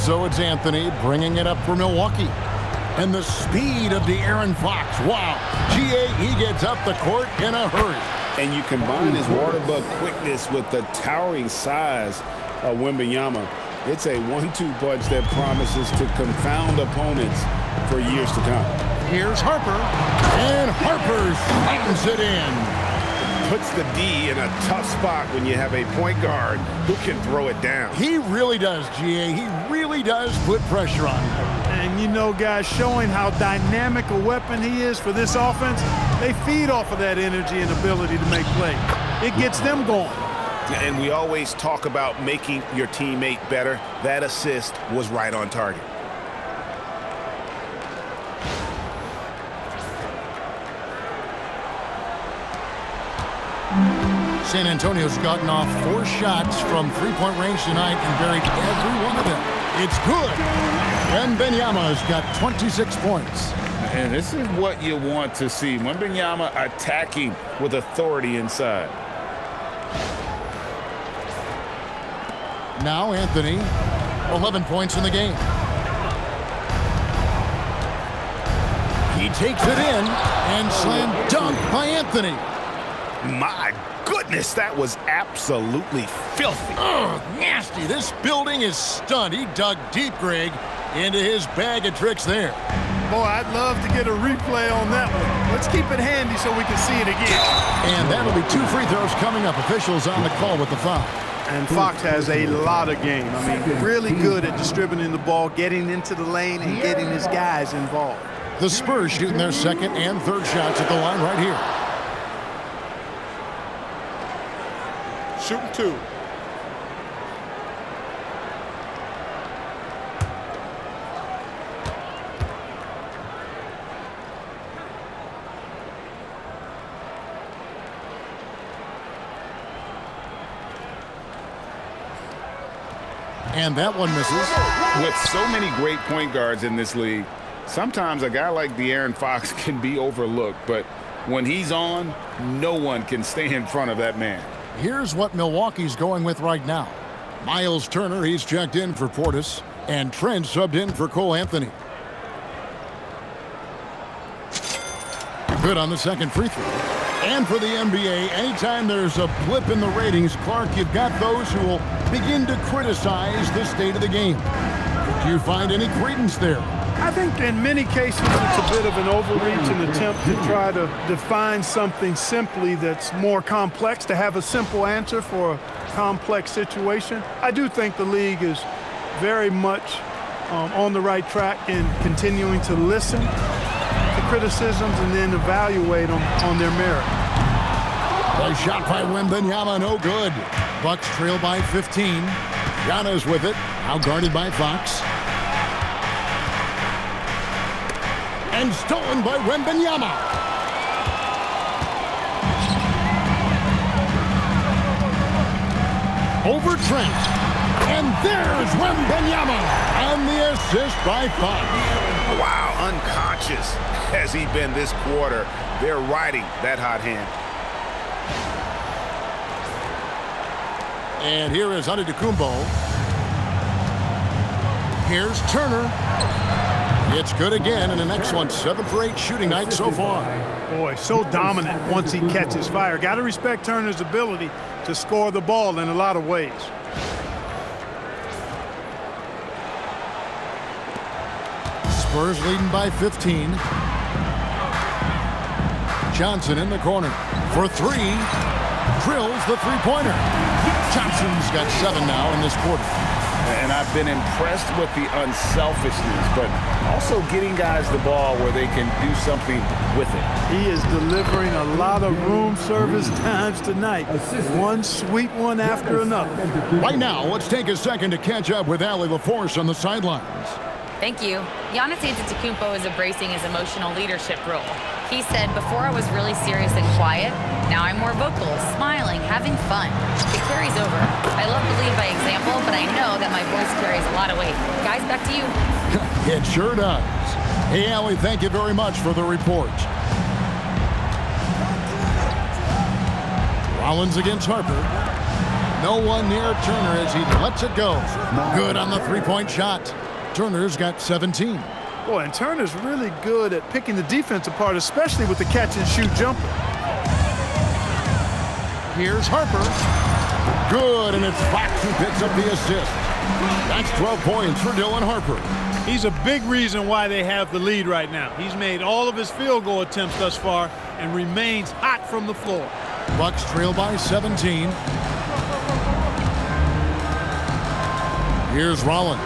S4: so it's Anthony bringing it up for Milwaukee. And the speed of De'Aaron Fox. Wow. GA, he gets up the court in a hurry.
S5: And you combine his water bug quickness with the towering size of Wembanyama. It's a 1-2 punch that promises to confound opponents for years to come.
S4: Here's Harper. And Harper slams it in.
S10: Puts the D in a tough spot when you have a point guard who can throw it down.
S4: He really does, GA. He really does put pressure on him.
S6: And you know, guys, showing how dynamic a weapon he is for this offense, they feed off of that energy and ability to make plays. It gets them going.
S10: And we always talk about making your teammate better. That assist was right on target.
S4: San Antonio's gotten off 4 shots from three-point range tonight and buried every one of them. It's good. Wembanyama's got 26 points.
S5: And this is what you want to see. Wembanyama attacking with authority inside.
S4: Now Anthony, 11 points in the game. He takes it in and slam dunk by Anthony.
S10: My goodness, that was absolutely filthy.
S4: Oh, nasty. This building is stunned. He dug deep, Greg, into his bag of tricks there.
S6: Boy, I'd love to get a replay on that one. Let's keep it handy so we can see it again.
S4: And that'll be 2 free throws coming up. Officials on the call with the foul.
S6: And Fox has a lot of game. I mean, really good at distributing the ball, getting into the lane, and getting his guys involved.
S4: The Spurs shooting their second and third shots at the line right here.
S11: Shooting 2.
S4: And that one misses.
S5: With so many great point guards in this league, sometimes a guy like De'Aaron Fox can be overlooked, but when he's on, no one can stay in front of that man.
S4: Here's what Milwaukee's going with right now. Miles Turner, he's checked in for Portis, and Trent subbed in for Cole Anthony. Good on the second free throw. And for the NBA, anytime there's a blip in the ratings, Clark, you've got those who will begin to criticize the state of the game. Do you find any credence there?
S6: I think in many cases it's a bit of an overreach, an attempt to try to define something simply that's more complex, to have a simple answer for a complex situation. I do think the league is very much on the right track in continuing to listen to criticisms and then evaluate them on their merit.
S4: A shot by Wembanyama, no good. Bucks trail by 15. Giannis with it, now guarded by Fox. And stolen by Wembanyama. Over Trent. And there's Wembanyama. And the assist by Fox.
S10: Wow, unconscious has he been this quarter. They're riding that hot hand.
S4: And here is Antetokounmpo. Here's Turner. It's good again, and an excellent 7 for 8 shooting night so far.
S6: Boy, so dominant once he catches fire. Got to respect Turner's ability to score the ball in a lot of ways.
S4: Spurs leading by 15. Johnson in the corner for 3. Drills the three-pointer. Johnson's got 7 now in this quarter.
S5: And I've been impressed with the unselfishness, but also getting guys the ball where they can do something with it.
S6: He is delivering a lot of room service times tonight. One sweet one after another.
S4: Right now, let's take a second to catch up with Allie LaForce on the sidelines.
S7: Thank you. Giannis Antetokounmpo is embracing his emotional leadership role. He said, before I was really serious and quiet, now I'm more vocal, smiling, having fun. It carries over. I love to lead by example, but I know that my voice carries a lot of weight. Guys, back to you.
S4: It sure does. Hey, Allie, thank you very much for the report. Rollins against Harper. No one near Turner as he lets it go. Good on the three-point shot. Turner's got 17.
S6: Boy, and Turner's really good at picking the defense apart, especially with the catch-and-shoot jumper.
S4: Here's Harper. Good, and it's Fox who picks up the assist. That's 12 points for Dylan Harper.
S9: He's a big reason why they have the lead right now. He's made all of his field goal attempts thus far and remains hot from the floor.
S4: Bucks trail by 17. Here's Rollins.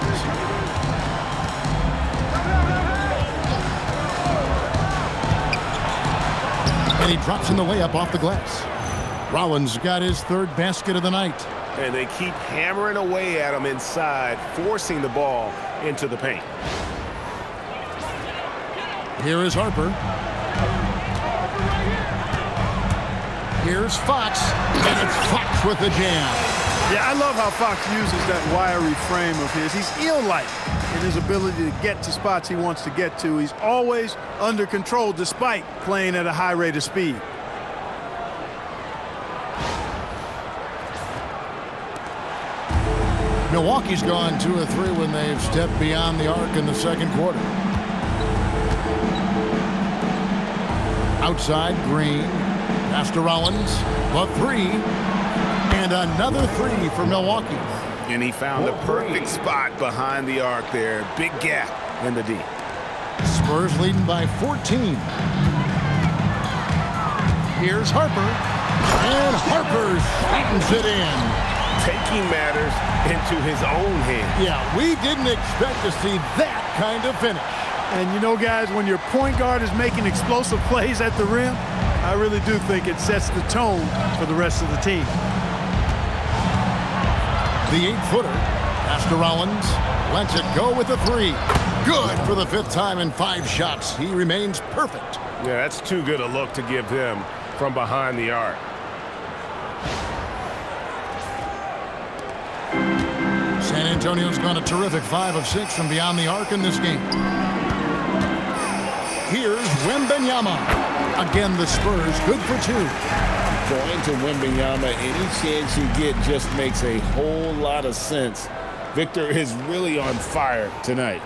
S4: And he drops in the layup off the glass. Rollins got his third basket of the night.
S10: And they keep hammering away at him inside, forcing the ball into the paint.
S4: Here is Harper. Here's Fox, and it's Fox with the jam.
S6: Yeah, I love how Fox uses that wiry frame of his. He's eel-like in his ability to get to spots he wants to get to. He's always under control despite playing at a high rate of speed.
S4: Milwaukee's gone 2 of 3 when they've stepped beyond the arc in the second quarter. Outside, Green. Pass to Rollins. The three. And another three for Milwaukee.
S10: And he found the perfect spot behind the arc there. Big gap in the D.
S4: Spurs leading by 14. Here's Harper. And Harper straightens it in.
S10: Taking matters into his own hands.
S4: Yeah, we didn't expect to see that kind of finish.
S6: And you know, guys, when your point guard is making explosive plays at the rim, I really do think it sets the tone for the rest of the team.
S4: The 8-footer. Pass to Rollins. Lets it go with the three. Good for the 5th time in 5 shots. He remains perfect.
S10: Yeah, that's too good a look to give him from behind the arc.
S4: San Antonio's gone a terrific 5 of 6 from beyond the arc in this game. Here's Wembanyama. Again, the Spurs good for 2.
S5: Going to Wembanyama, any chance you get just makes a whole lot of sense. Victor is really on fire tonight.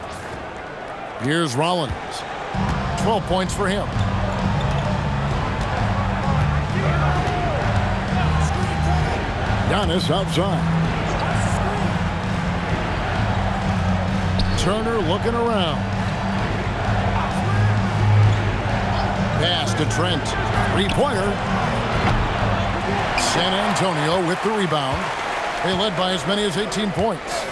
S4: Here's Rollins. 12 points for him. Giannis outside. Turner looking around. Pass to Trent. 3-pointer. San Antonio with the rebound. They led by as many as 18 points.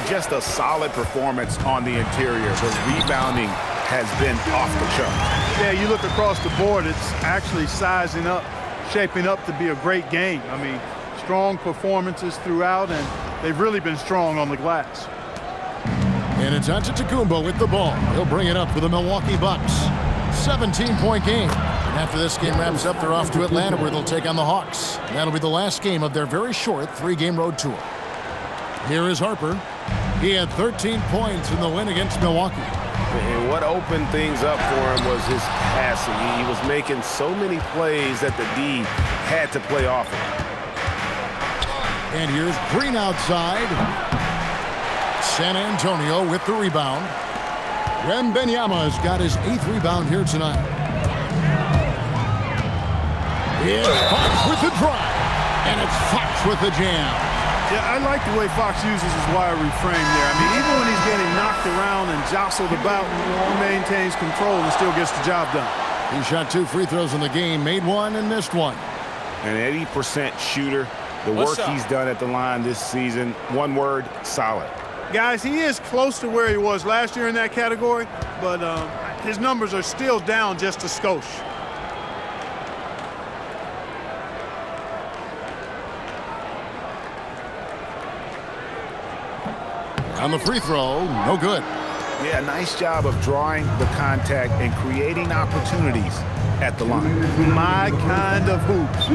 S10: Just a solid performance on the interior. The rebounding has been off the chart.
S6: Yeah, you look across the board, it's actually sizing up, shaping up to be a great game. I mean, strong performances throughout, and they've really been strong on the glass.
S4: And it's Antetokounmpo with the ball. He'll bring it up for the Milwaukee Bucks. 17-point game. And after this game wraps up, they're off to Atlanta where they'll take on the Hawks. That'll be the last game of their very short 3-game road tour. Here is Harper. He had 13 points in the win against Milwaukee.
S10: And what opened things up for him was his passing. He was making so many plays that the D had to play off him.
S4: And here's Green outside. San Antonio with the rebound. Wembanyama has got his 8th rebound here tonight. It's Fox with the drive. And it's Fox with the jam.
S6: Yeah, I like the way Fox uses his wiry frame there. I mean, even when he's getting knocked around and jostled about, he maintains control and still gets the job done.
S4: He shot 2 free throws in the game, made 1 and missed 1.
S10: An 80% shooter. The work he's done at the line this season, one word, solid.
S6: Guys, he is close to where he was last year in that category, but his numbers are still down just a skosh.
S4: On the free throw, no good.
S10: Yeah, nice job of drawing the contact and creating opportunities at the line.
S6: My kind of hoops.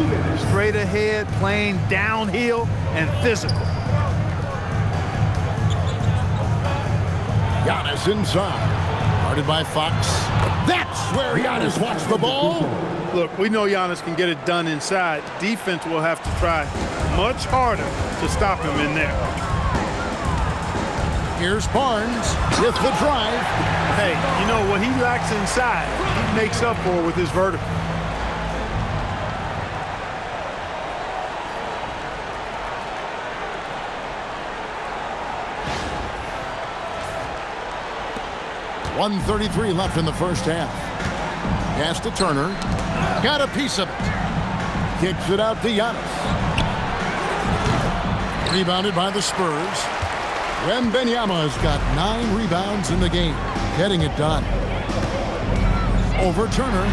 S6: Straight ahead, playing downhill, and physical.
S4: Giannis inside. Guarded by Fox. That's where Giannis wants the ball.
S9: Look, we know Giannis can get it done inside. Defense will have to try much harder to stop him in there.
S4: Here's Barnes with the drive.
S9: Hey, you know what he lacks inside, he makes up for with his vertical.
S4: .133 left in the first half. Pass to Turner. Got a piece of it. Kicks it out to Giannis. Rebounded by the Spurs. Wembanyama has got 9 rebounds in the game. Getting it done. Over Turner.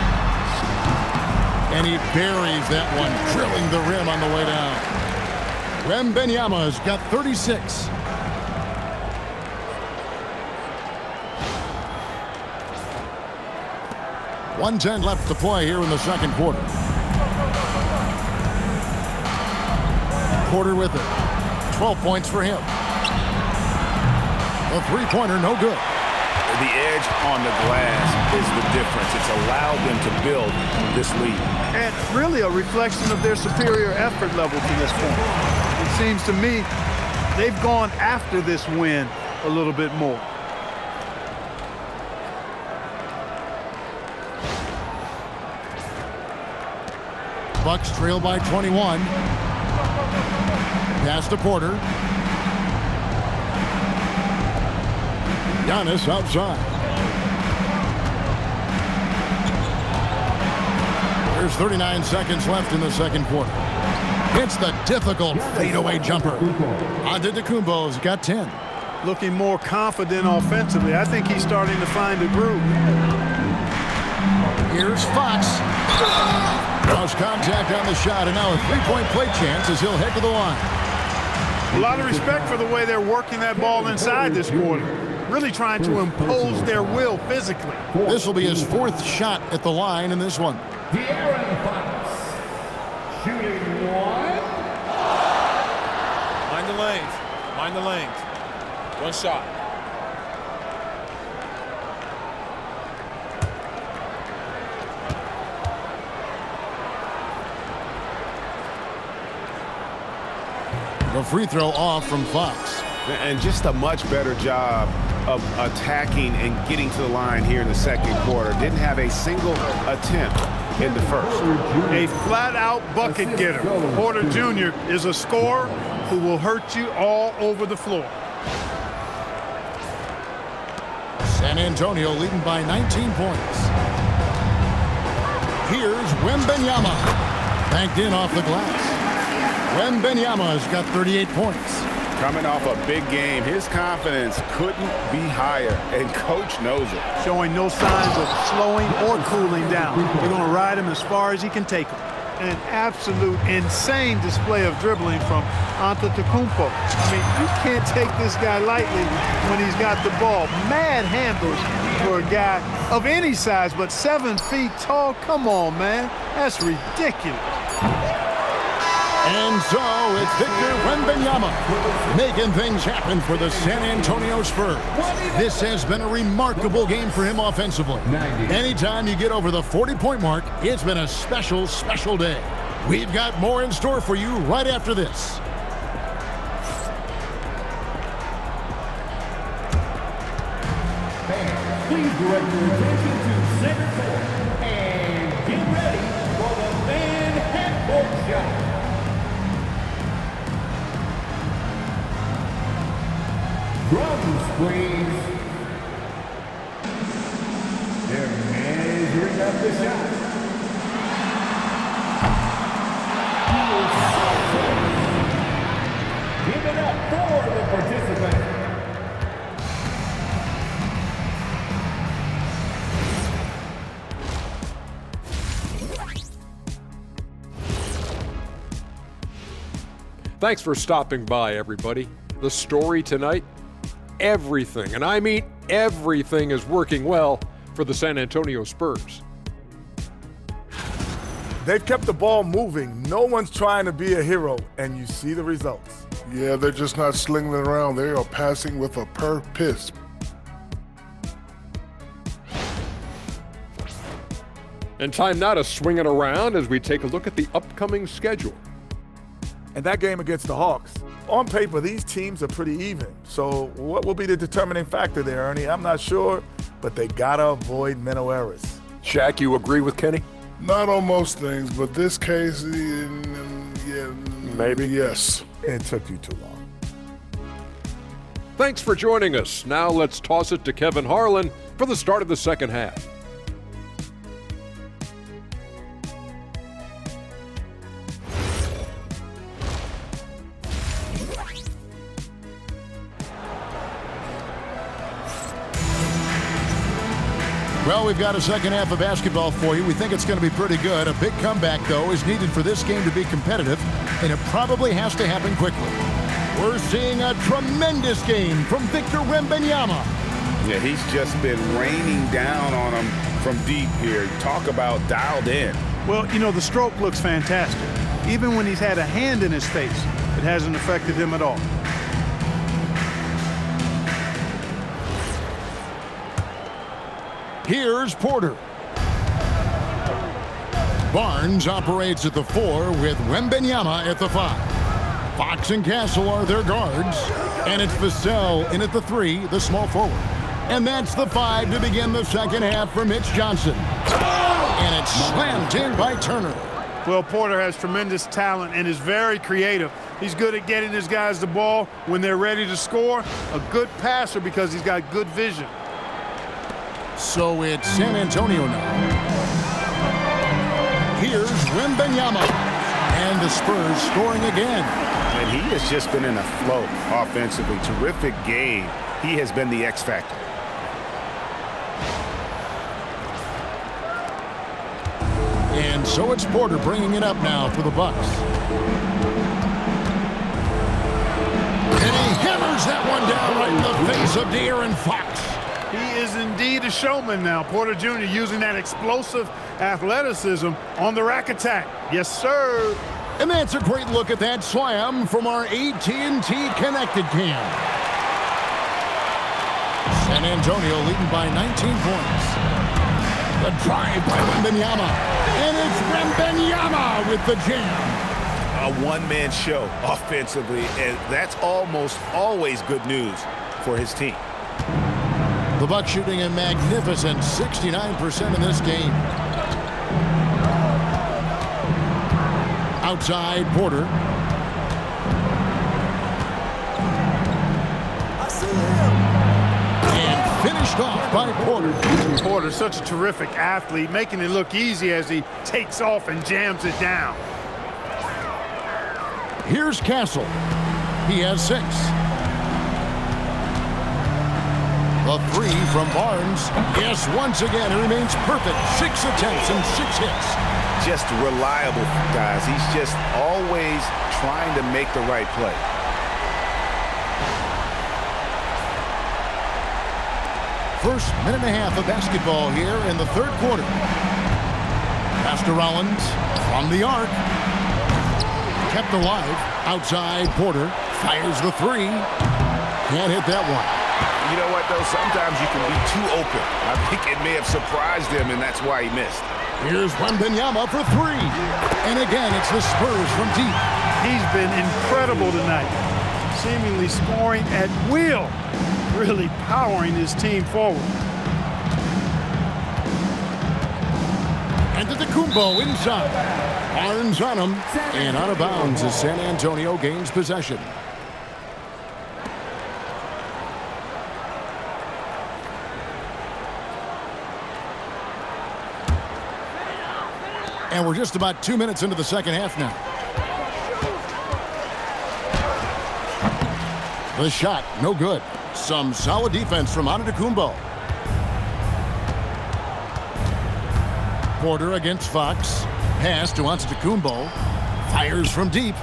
S4: And he buries that one, drilling the rim on the way down. Wembanyama has got 36. .110 left to play here in the second quarter. Porter with it. 12 points for him. A three-pointer, no good.
S10: The edge on the glass is the difference. It's allowed them to build this lead.
S9: And really a reflection of their superior effort level to this point. It seems to me they've gone after this win a little bit more.
S4: Bucks trail by 21. Pass to Porter. Giannis outside. There's 39 seconds left in the second quarter. It's the difficult fadeaway jumper. Antetokounmpo's got 10.
S9: Looking more confident offensively. I think he's starting to find a groove.
S4: Here's Fox. Lost contact on the shot, and now a three-point play chance as he'll head to the line.
S9: A lot of respect for the way they're working that ball inside this quarter. Really trying to impose their will physically.
S4: This will be his 4th shot at the line in this one.
S3: Shooting one.
S11: Mind the lanes. Mind the lanes. One shot.
S4: The free throw off from Fox.
S10: And just a much better job of attacking and getting to the line here in the second quarter. Didn't have a single attempt in the first.
S9: A flat-out bucket getter. Porter Jr. is a scorer who will hurt you all over the floor.
S4: San Antonio leading by 19 points. Here's Wembanyama. Banked in off the glass. Wembanyama has got 38 points.
S10: Coming off a big game, his confidence couldn't be higher, and coach knows it.
S9: Showing no signs of slowing or cooling down. They're going to ride him as far as he can take him. An absolute insane display of dribbling from Antetokounmpo. I mean, you can't take this guy lightly when he's got the ball. Mad handles for a guy of any size, but 7 feet tall. Come on, man. That's ridiculous.
S4: And so it's Victor Wembanyama making things happen for the San Antonio Spurs. This has been a remarkable game for him offensively. Anytime you get over the 40-point mark, it's been a special, special day. We've got more in store for you right after this.
S3: Please direct your attention to center court and get ready for the man-hand shot. Drums, please. They're measuring up the shot. Give it up for the participant.
S12: Thanks for stopping by, everybody. The story tonight, everything, and I mean everything, is working well for the San Antonio Spurs.
S13: They've kept the ball moving. No one's trying to be a hero, and you see the results.
S14: Yeah, they're just not slinging it around. They are passing with a purpose.
S12: And time now to swing it around as we take a look at the upcoming schedule.
S13: And that game against the Hawks, on paper, these teams are pretty even. So what will be the determining factor there, Ernie? I'm not sure, but they got to avoid mental errors.
S12: Shaq, you agree with Kenny?
S14: Not on most things, but this case, yeah,
S12: maybe.
S14: Yes.
S13: It took you too long.
S12: Thanks for joining us. Now let's toss it to Kevin Harlan for the start of the second half.
S4: Well, we've got a second half of basketball for you. We think it's going to be pretty good. A big comeback, though, is needed for this game to be competitive, and it probably has to happen quickly. We're seeing a tremendous game from Victor Wembanyama.
S5: Yeah, he's just been raining down on him from deep here. Talk about dialed in.
S9: Well, you know, the stroke looks fantastic. Even when he's had a hand in his face, it hasn't affected him at all.
S4: Here's Porter. Barnes operates at the 4 with Wembanyama at the 5. Fox and Castle are their guards. And it's Vassell in at the 3, the small forward. And that's the 5 to begin the second half for Mitch Johnson. And it's slammed in by Turner.
S6: Well, Porter has tremendous talent and is very creative. He's good at getting his guys the ball when they're ready to score. A good passer because he's got good vision.
S4: So it's San Antonio now. Here's Wembanyama. And the Spurs scoring again.
S5: And he has just been in a flow offensively. Terrific game. He has been the X factor.
S4: And so it's Porter bringing it up now for the Bucks. And he hammers that one down right in the face of De'Aaron Fox.
S6: He is indeed a showman now. Porter Jr. using that explosive athleticism on the rack attack. Yes, sir.
S4: And that's a great look at that slam from our AT&T Connected Cam. San Antonio leading by 19 points. The drive by Wembanyama. And it's Wembanyama with the jam.
S5: A one-man show offensively, and that's almost always good news for his team.
S4: The Bucks shooting a magnificent 69% in this game. Outside, Porter. And finished off by Porter.
S6: Porter, such a terrific athlete, making it look easy as he takes off and jams it down.
S4: Here's Castle. He has 6. The 3 from Barnes. Yes, once again, it remains perfect. 6 attempts and 6 hits.
S5: Just reliable, guys. He's just always trying to make the right play.
S4: First minute and a half of basketball here in the third quarter. Pass to Rollins from the arc. Kept alive. Outside, Porter fires the 3. Can't hit that one.
S5: You know what, though? Sometimes you can be too open. I think it may have surprised him, and that's why he missed.
S4: Here's Wembanyama for 3. And again, it's the Spurs from deep.
S6: He's been incredible tonight, seemingly scoring at will, really powering his team forward.
S4: Antetokounmpo inside. Barnes on him, and out of bounds as San Antonio gains possession. And we're just about 2 minutes into the second half now. The shot, no good. Some solid defense from Antetokounmpo. Porter against Fox. Pass to Antetokounmpo. Fires from deep.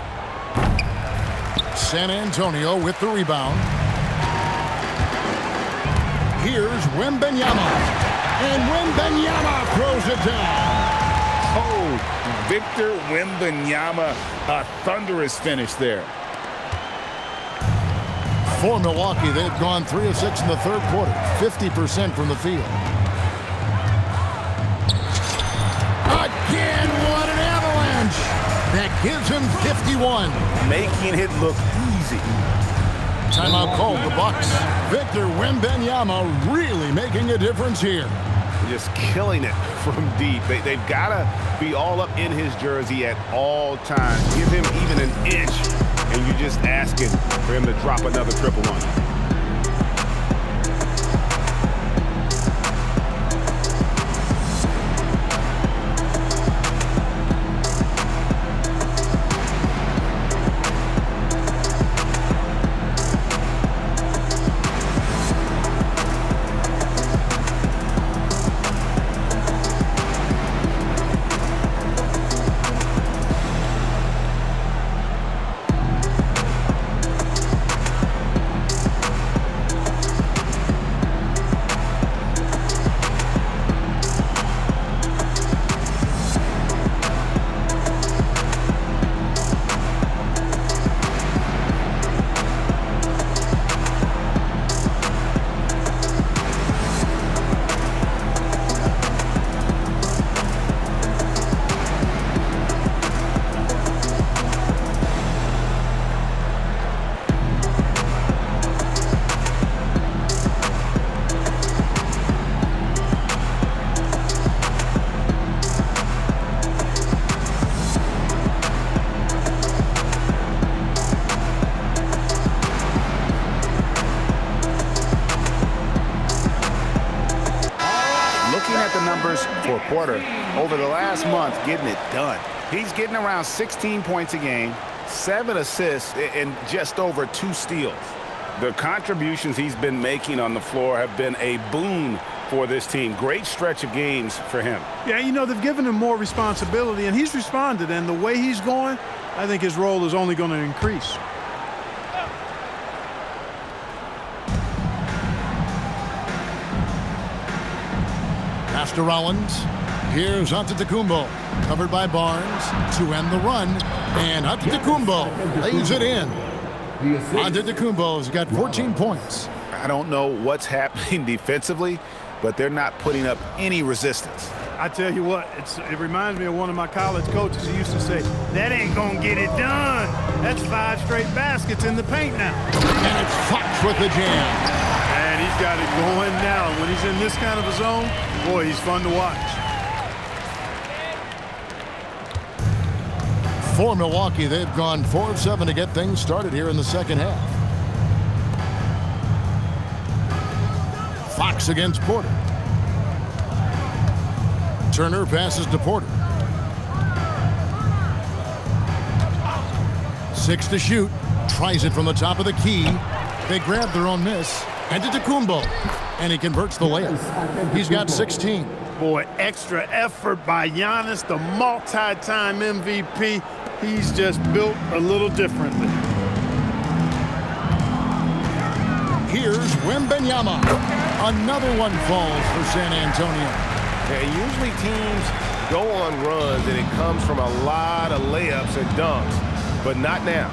S4: San Antonio with the rebound. Here's Wembanyama. And Wembanyama throws it down.
S5: Oh, Victor Wembanyama, a thunderous finish there.
S4: For Milwaukee, they've gone 3 of 6 in the third quarter, 50% from the field. gives him 51.
S10: Making it look easy.
S4: Timeout called the Bucks. Victor Wembanyama really making a difference here.
S10: Just killing it from deep. They've got to be all up in his jersey at all times. Give him even an inch, and you're just asking for him to drop another triple on you. For Porter over the last month, getting it done. He's getting around 16 points a game, 7 assists, and just over 2 steals. The contributions he's been making on the floor have been a boon for this team. Great stretch of games for him.
S6: Yeah, you know, they've given him more responsibility, and he's responded. And the way he's going, I think his role is only going to increase.
S4: Pass to Rollins. Here's Antetokounmpo. Covered by Barnes to end the run. And Antetokounmpo lays it in. Antetokounmpo's got 14 points.
S10: I don't know what's happening defensively, but they're not putting up any resistance.
S6: I tell you what, it reminds me of one of my college coaches who used to say, that ain't going to get it done. That's 5 straight baskets in the paint now.
S4: And it's Fox with the jam.
S6: And he's got it going now. When he's in this kind of a zone, boy, he's fun to watch.
S4: For Milwaukee, they've gone 4 of 7 to get things started here in the second half. Fox against Porter. Turner passes to Porter. 6 to shoot. Tries it from the top of the key. They grab their own miss. Antetokounmpo. And he converts the layup. He's got 16.
S6: Boy, extra effort by Giannis, the multi-time MVP. He's just built a little differently.
S4: Here's Wembanyama. Another one falls for San Antonio.
S10: Yeah, usually teams go on runs and it comes from a lot of layups and dunks, but not now.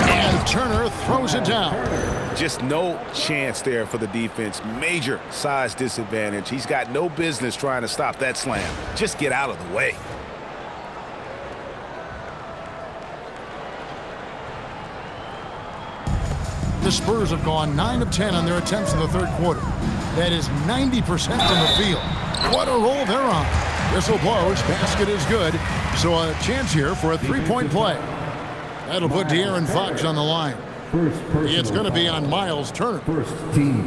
S4: And Turner throws it down.
S10: Just no chance there for the defense. Major size disadvantage. He's got no business trying to stop that slam. Just get out of the way.
S4: The Spurs have gone 9 of 10 on their attempts in the third quarter. That is 90% from the field. What a roll they're on. Whistle blows. Basket is good. So a chance here for a 3-point play. That'll put De'Aaron Fox on the line. It's going to be on Miles Turner.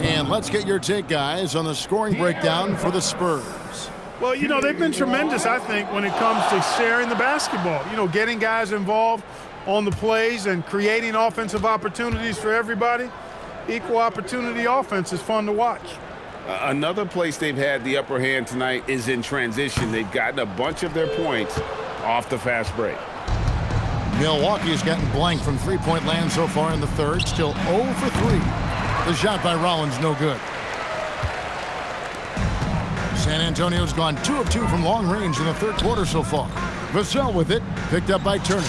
S4: And let's get your take, guys, on the scoring breakdown for the Spurs.
S6: Well, you know, they've been tremendous, I think, when it comes to sharing the basketball. You know, getting guys involved on the plays and creating offensive opportunities for everybody. Equal opportunity offense is fun to watch.
S10: Another place they've had the upper hand tonight is in transition. They've gotten a bunch of their points off the fast break.
S4: Milwaukee's gotten blank from three-point land so far in the third. Still 0 for 3. The shot by Rollins, no good. San Antonio's gone 2 of 2 from long range in the third quarter so far. Vassell with it, picked up by Turner.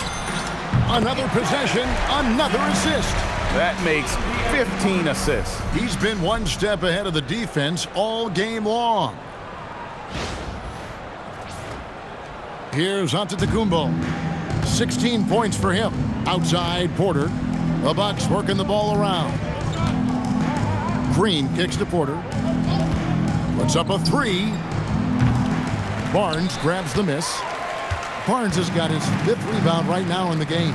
S4: Another possession, another assist.
S10: That makes 15 assists.
S4: He's been one step ahead of the defense all game long. Here's Antetokounmpo. 16 points for him. Outside Porter. The Bucks working the ball around. Green kicks to Porter. Puts up a three. Barnes grabs the miss. Barnes has got his 5th rebound right now in the game.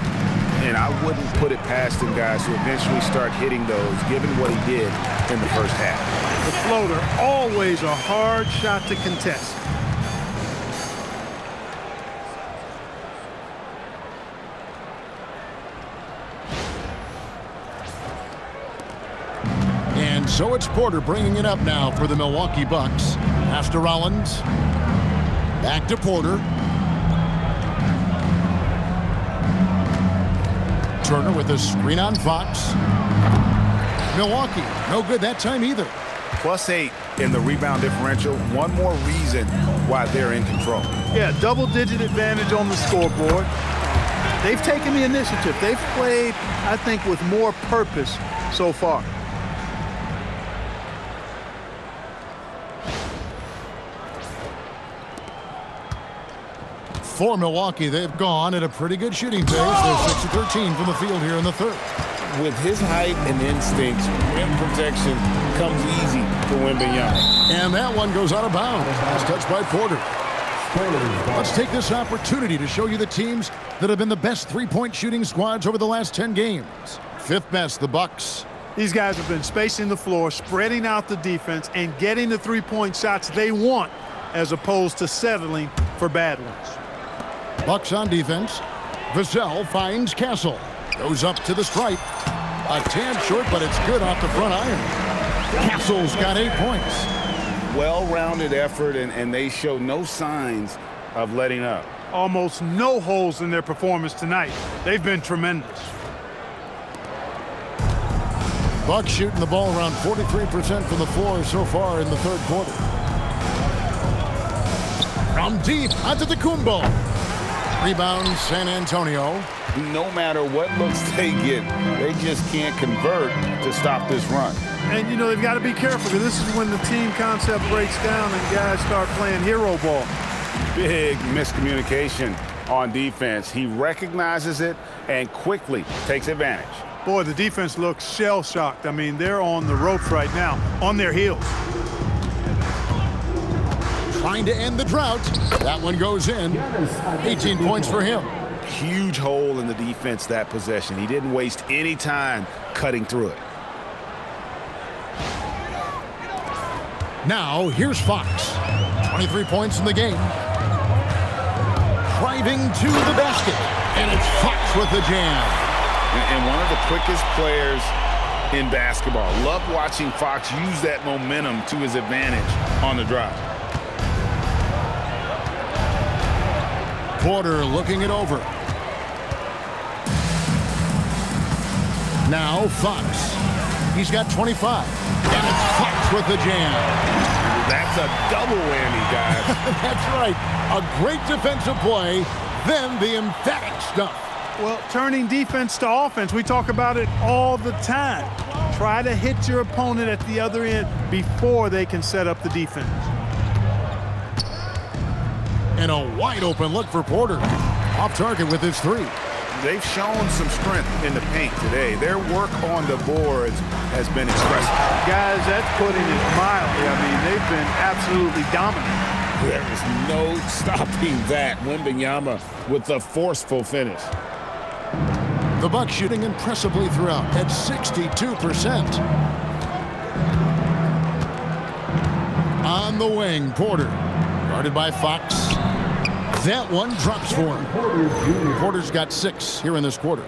S10: And I wouldn't put it past him, guys, to eventually start hitting those, given what he did in the first half.
S9: The floater, always a hard shot to contest.
S4: And so it's Porter bringing it up now for the Milwaukee Bucks. Pass to Rollins. Back to Porter. Turner with a screen on Fox. Milwaukee, no good that time either.
S10: +8 in the rebound differential. One more reason why they're in control.
S9: Yeah, double-digit advantage on the scoreboard. They've taken the initiative. They've played, I think, with more purpose so far.
S4: For Milwaukee, they've gone at a pretty good shooting pace. They're 6 of 13 from the field here in the third.
S5: With his height and instincts, rim protection comes easy for Wembanyama.
S4: And that one goes out of bounds. Last touch by Porter. Let's take this opportunity to show you the teams that have been the best three-point shooting squads over the last 10 games. 5th best, the Bucks.
S9: These guys have been spacing the floor, spreading out the defense, and getting the three-point shots they want, as opposed to settling for bad ones.
S4: Bucks on defense. Vassell finds Castle. Goes up to the stripe. A tad short, but it's good off the front iron. Castle's got 8 points.
S10: Well-rounded effort, and they show no signs of letting up.
S9: Almost no holes in their performance tonight. They've been tremendous.
S4: Bucks shooting the ball around 43% from the floor so far in the third quarter. From deep, Antetokounmpo. Rebound, San Antonio.
S10: No matter what looks they get, they just can't convert to stop this run.
S9: And, you know, they've got to be careful, because this is when the team concept breaks down and guys start playing hero ball.
S10: Big miscommunication on defense. He recognizes it and quickly takes advantage.
S9: Boy, the defense looks shell-shocked. I mean, they're on the ropes right now, on their heels.
S4: Trying to end the drought. That one goes in. 18 points for him.
S10: Huge hole in the defense that possession. He didn't waste any time cutting through it.
S4: Now, here's Fox. 23 points in the game. Driving to the basket. And it's Fox with the jam.
S10: And one of the quickest players in basketball. Love watching Fox use that momentum to his advantage on the drive.
S4: Porter looking it over. Now Fox. He's got 25. And it's Fox with the jam.
S10: That's a double whammy, guys.
S4: That's right. A great defensive play, then the emphatic stuff.
S9: Well, turning defense to offense, we talk about it all the time. Try to hit your opponent at the other end before they can set up the defense.
S4: And a wide open look for Porter. Off target with his three.
S10: They've shown some strength in the paint today. Their work on the boards has been impressive.
S9: Guys, that's putting it mildly. I mean, they've been absolutely dominant.
S5: There is no stopping that. Wembanyama with the forceful finish.
S4: The Bucks shooting impressively throughout at 62%. On the wing, Porter. Guarded by Fox. That one drops for him. Porter's got 6 here in this quarter.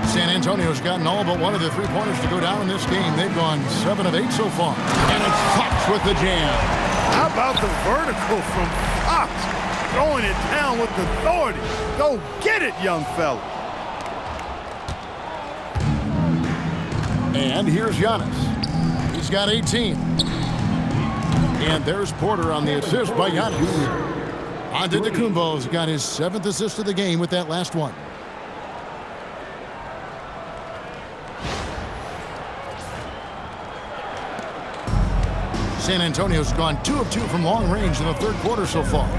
S4: San Antonio's gotten all but one of the three-pointers to go down in this game. They've gone 7 of 8 so far. And it's Fox with the jam.
S9: How about the vertical from Fox? Throwing it down with authority. Go get it, young fella.
S4: And here's Giannis. He's got 18. And there's Porter on the assist by Giannis. Antetokounmpo's got his 7th assist of the game with that last one. San Antonio's gone 2 of 2 from long range in the third quarter so far.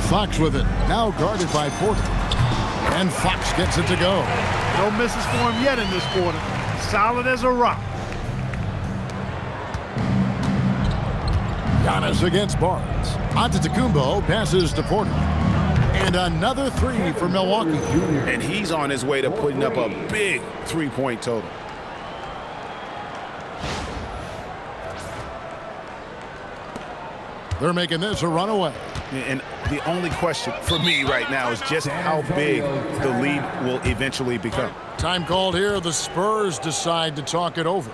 S4: Fox with it, now guarded by Porter. And Fox gets it to go.
S9: No misses for him yet in this quarter. Solid as a rock.
S4: Giannis against Barnes. Antetokounmpo passes to Porter. And another 3 for Milwaukee.
S10: And he's on his way to putting up a big three-point total.
S4: They're making this a runaway.
S10: And the only question for me right now is just how big the lead will eventually become.
S4: Time called here. The Spurs decide to talk it over.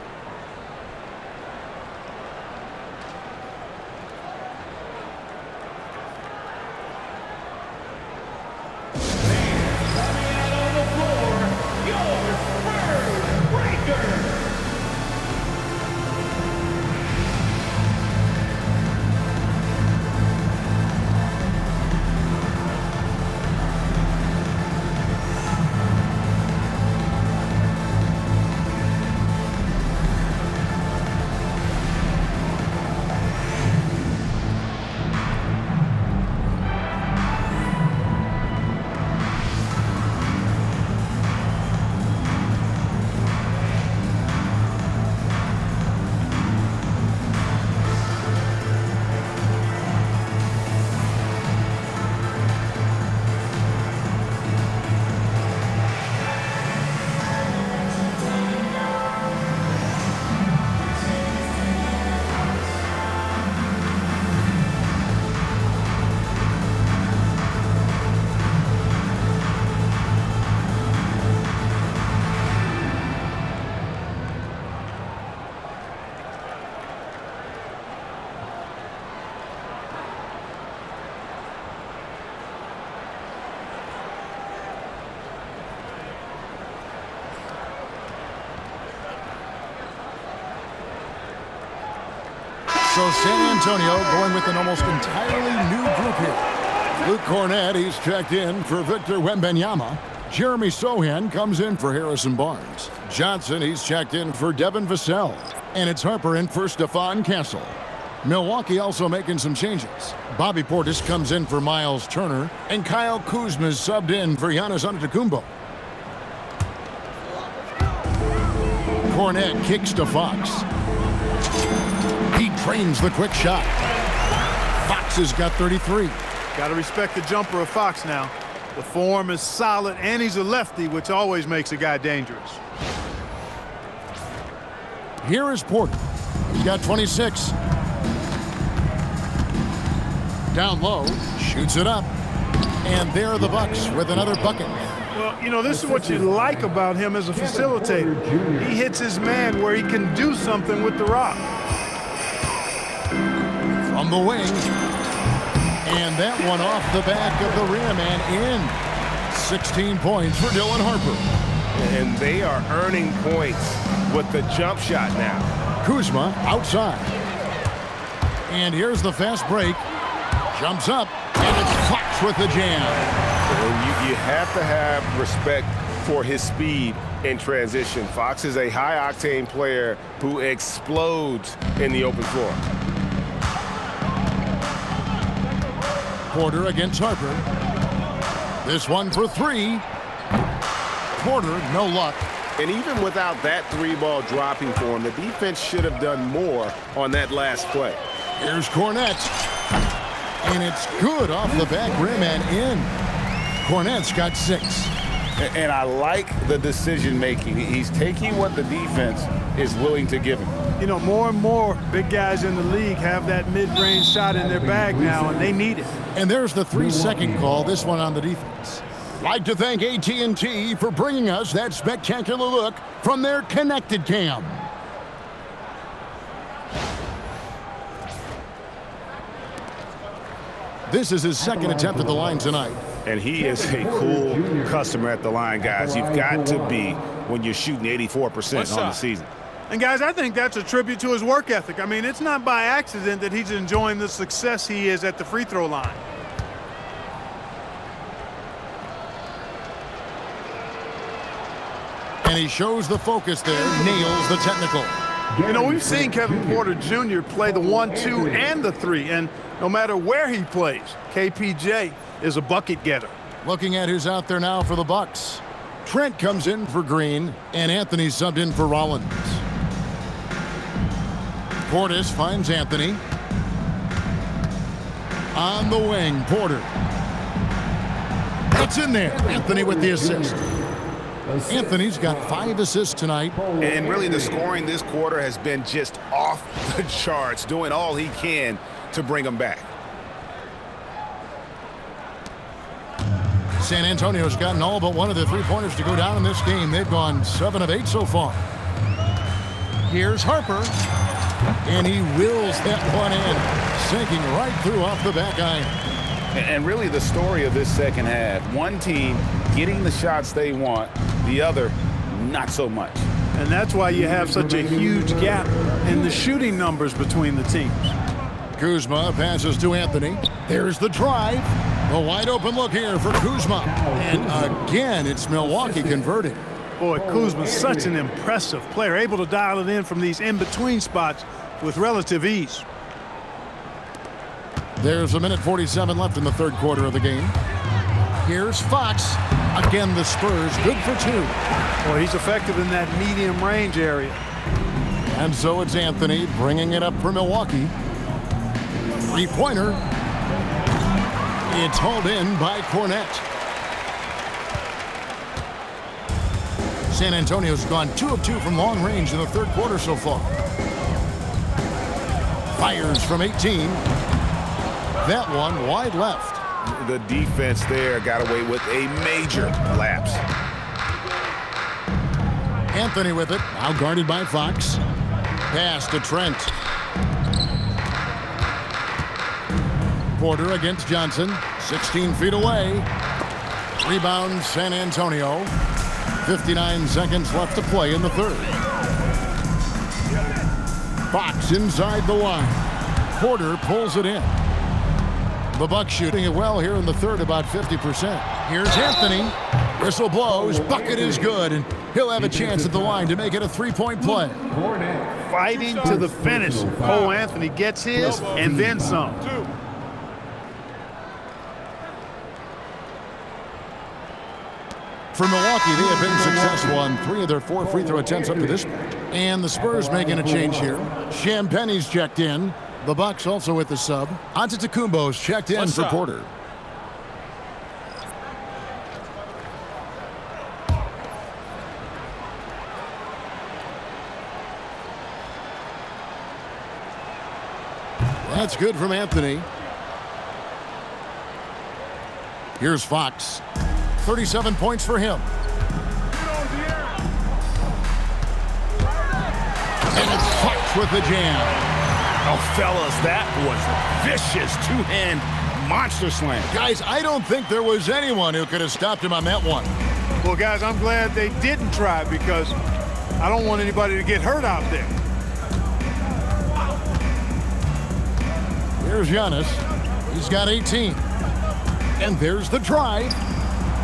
S4: So San Antonio going with an almost entirely new group here. Luke Cornett, he's checked in for Victor Wembanyama. Jeremy Sohan comes in for Harrison Barnes. Johnson, he's checked in for Devin Vassell. And it's Harper in for Stephon Castle. Milwaukee also making some changes. Bobby Portis comes in for Miles Turner. And Kyle Kuzma's subbed in for Giannis Antetokounmpo. Cornett kicks to Fox. He trains the quick shot. Fox has got 33.
S9: Got to respect the jumper of Fox now. The form is solid, and he's a lefty, which always makes a guy dangerous.
S4: Here is Porter. He's got 26. Down low, shoots it up. And there are the Bucks with another bucket.
S9: Well, you know, this is what you like about him as a facilitator. He hits his man where he can do something with the rock.
S4: From the wing. And that one off the back of the rim and in. 16 points for Dylan Harper.
S10: And they are earning points with the jump shot now.
S4: Kuzma outside. And here's the fast break. Jumps up, and it's Fox with the jam.
S10: And you have to have respect for his speed in transition. Fox is a high-octane player who explodes in the open floor.
S4: Porter against Harper. This one for 3. Porter, no luck.
S10: And even without that 3-ball dropping for him, the defense should have done more on that last play.
S4: Here's Cornett. And it's good off the back rim and in. Cornett's got 6.
S10: And I like the decision-making. He's taking what the defense is willing to give him.
S9: You know, more and more big guys in the league have that mid-range shot in their bag now, and they need it.
S4: And there's the 3-second call, this one on the defense. Like to thank AT&T for bringing us that spectacular look from their connected cam. This is his second attempt at the line tonight.
S10: And he is a cool customer at the line, guys. You've got to be when you're shooting 84% on the season.
S9: And, guys, I think that's a tribute to his work ethic. I mean, it's not by accident that he's enjoying the success he is at the free throw line.
S4: And he shows the focus there, nails the technical.
S6: You know, we've seen Kevin Porter Jr. play the 1, 2, and the 3, and no matter where he plays, KPJ is a bucket getter.
S4: Looking at who's out there now for the Bucks. Trent comes in for Green, and Anthony subbed in for Rollins. Portis finds Anthony. On the wing, Porter. It's in there. Anthony with the assist. Anthony's got 5 assists tonight.
S10: And really the scoring this quarter has been just off the charts, doing all he can to bring them back.
S4: San Antonio's gotten all but one of the three-pointers to go down in this game. They've gone 7 of 8 so far. Here's Harper. And he wills that one in, sinking right through off the back iron.
S10: And really the story of this second half, one team getting the shots they want, the other not so much.
S6: And that's why you have such a huge gap in the shooting numbers between the teams.
S4: Kuzma passes to Anthony. There's the drive. A wide open look here for Kuzma. And again, it's Milwaukee converting.
S6: Boy, Kuzma's such an impressive player, able to dial it in from these in-between spots with relative ease.
S4: There's a minute 47 left in the third quarter of the game. Here's Fox. Again, the Spurs good for 2.
S6: Well, he's effective in that medium range area.
S4: And so it's Anthony bringing it up for Milwaukee. Three-pointer. It's hauled in by Cornette. San Antonio's gone 2 of 2 from long range in the third quarter so far. Fires from 18. That one wide left.
S10: The defense there got away with a major lapse.
S4: Anthony with it, now guarded by Fox. Pass to Trent. Porter against Johnson, 16 feet away. Rebound San Antonio. 59 seconds left to play in the third. Fox inside the line. Porter pulls it in. The Bucks shooting it well here in the third, about 50%. Here's Anthony. Whistle blows. Bucket is good, and he'll have a chance at the line to make it a three-point play.
S6: Fighting to the finish. Cole Anthony gets his and then some.
S4: For Milwaukee, they have been successful on 3 of their 4 free throw attempts up to this point. And the Spurs making a change here. Champagne's checked in. The Bucks also with the sub. Antetokounmpo's checked in for Porter. That's good from Anthony. Here's Fox. 37 points for him. And it's Fox with the jam.
S10: Oh, fellas, that was a vicious two-hand monster slam.
S4: Guys, I don't think there was anyone who could have stopped him on that one.
S6: Well, guys, I'm glad they didn't try because I don't want anybody to get hurt out there.
S4: Here's Giannis. He's got 18. And there's the drive.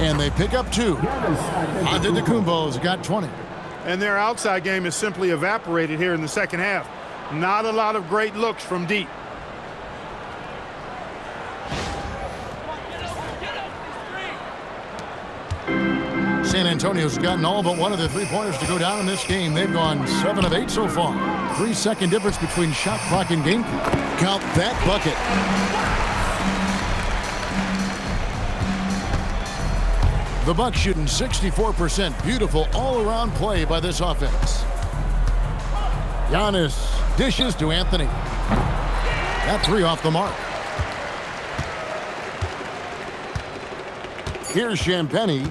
S4: And they pick up 2. Antetokounmpo's got 20.
S6: And their outside game is simply evaporated here in the second half. Not a lot of great looks from deep.
S4: San Antonio's gotten all but one of the three-pointers to go down in this game. They've gone 7 of 8 so far. 3-second difference between shot clock and game clock. Count that bucket. The Bucks shooting 64%. Beautiful all-around play by this offense. Giannis dishes to Anthony. That 3 off the mark. Here's Champagnie.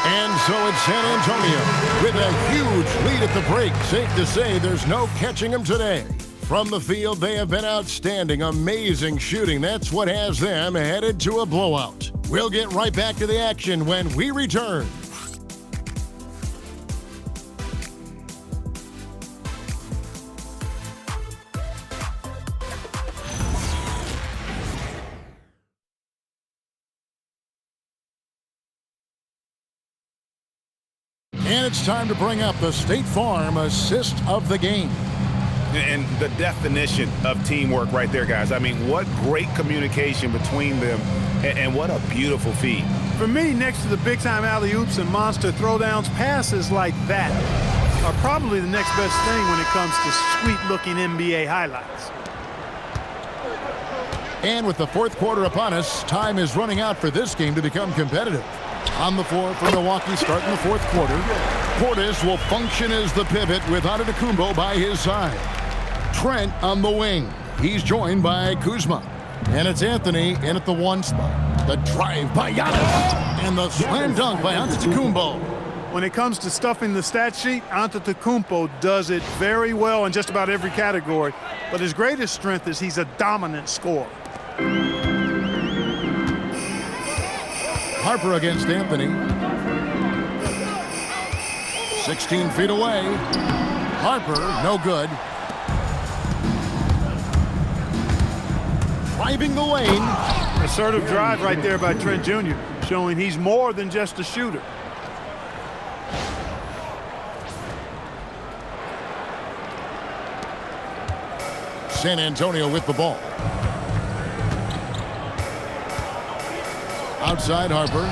S4: And so it's San Antonio with a huge lead at the break. Safe to say there's no catching them today. From the field, they have been outstanding. Amazing shooting. That's what has them headed to a blowout. We'll get right back to the action when we return. And it's time to bring up the State Farm assist of the game.
S10: And the definition of teamwork right there, guys. I mean, what great communication between them, and what a beautiful feed.
S9: For me, next to the big-time alley-oops and monster throwdowns, passes like that are probably the next best thing when it comes to sweet-looking NBA highlights.
S4: And with the fourth quarter upon us, time is running out for this game to become competitive. On the floor for Milwaukee starting the fourth quarter, Portis will function as the pivot with Antetokounmpo by his side. Trent on the wing. He's joined by Kuzma. And it's Anthony in at the 1 spot. The drive by Giannis. And the slam dunk by Antetokounmpo.
S9: When it comes to stuffing the stat sheet, Antetokounmpo does it very well in just about every category. But his greatest strength is he's a dominant scorer.
S4: Harper against Anthony. 16 feet away. Harper, no good. Driving the lane.
S9: Assertive drive right there by Trent Jr., showing he's more than just a shooter.
S4: San Antonio with the ball. Outside Harper.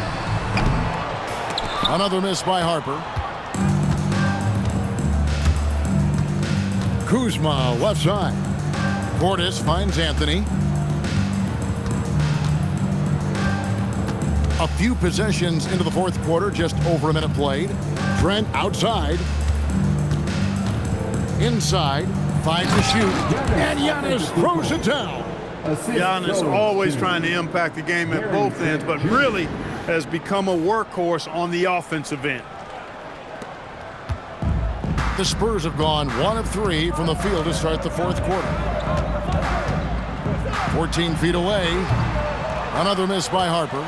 S4: Another miss by Harper. Kuzma left side. Portis finds Anthony. A few possessions into the fourth quarter, just over a minute played. Trent outside. Inside. Finds the shoot. And Giannis throws it down.
S9: Giannis always trying to impact the game at both ends, but really has become a workhorse on the offensive end.
S4: The Spurs have gone 1 of 3 from the field to start the fourth quarter. 14 feet away. Another miss by Harper.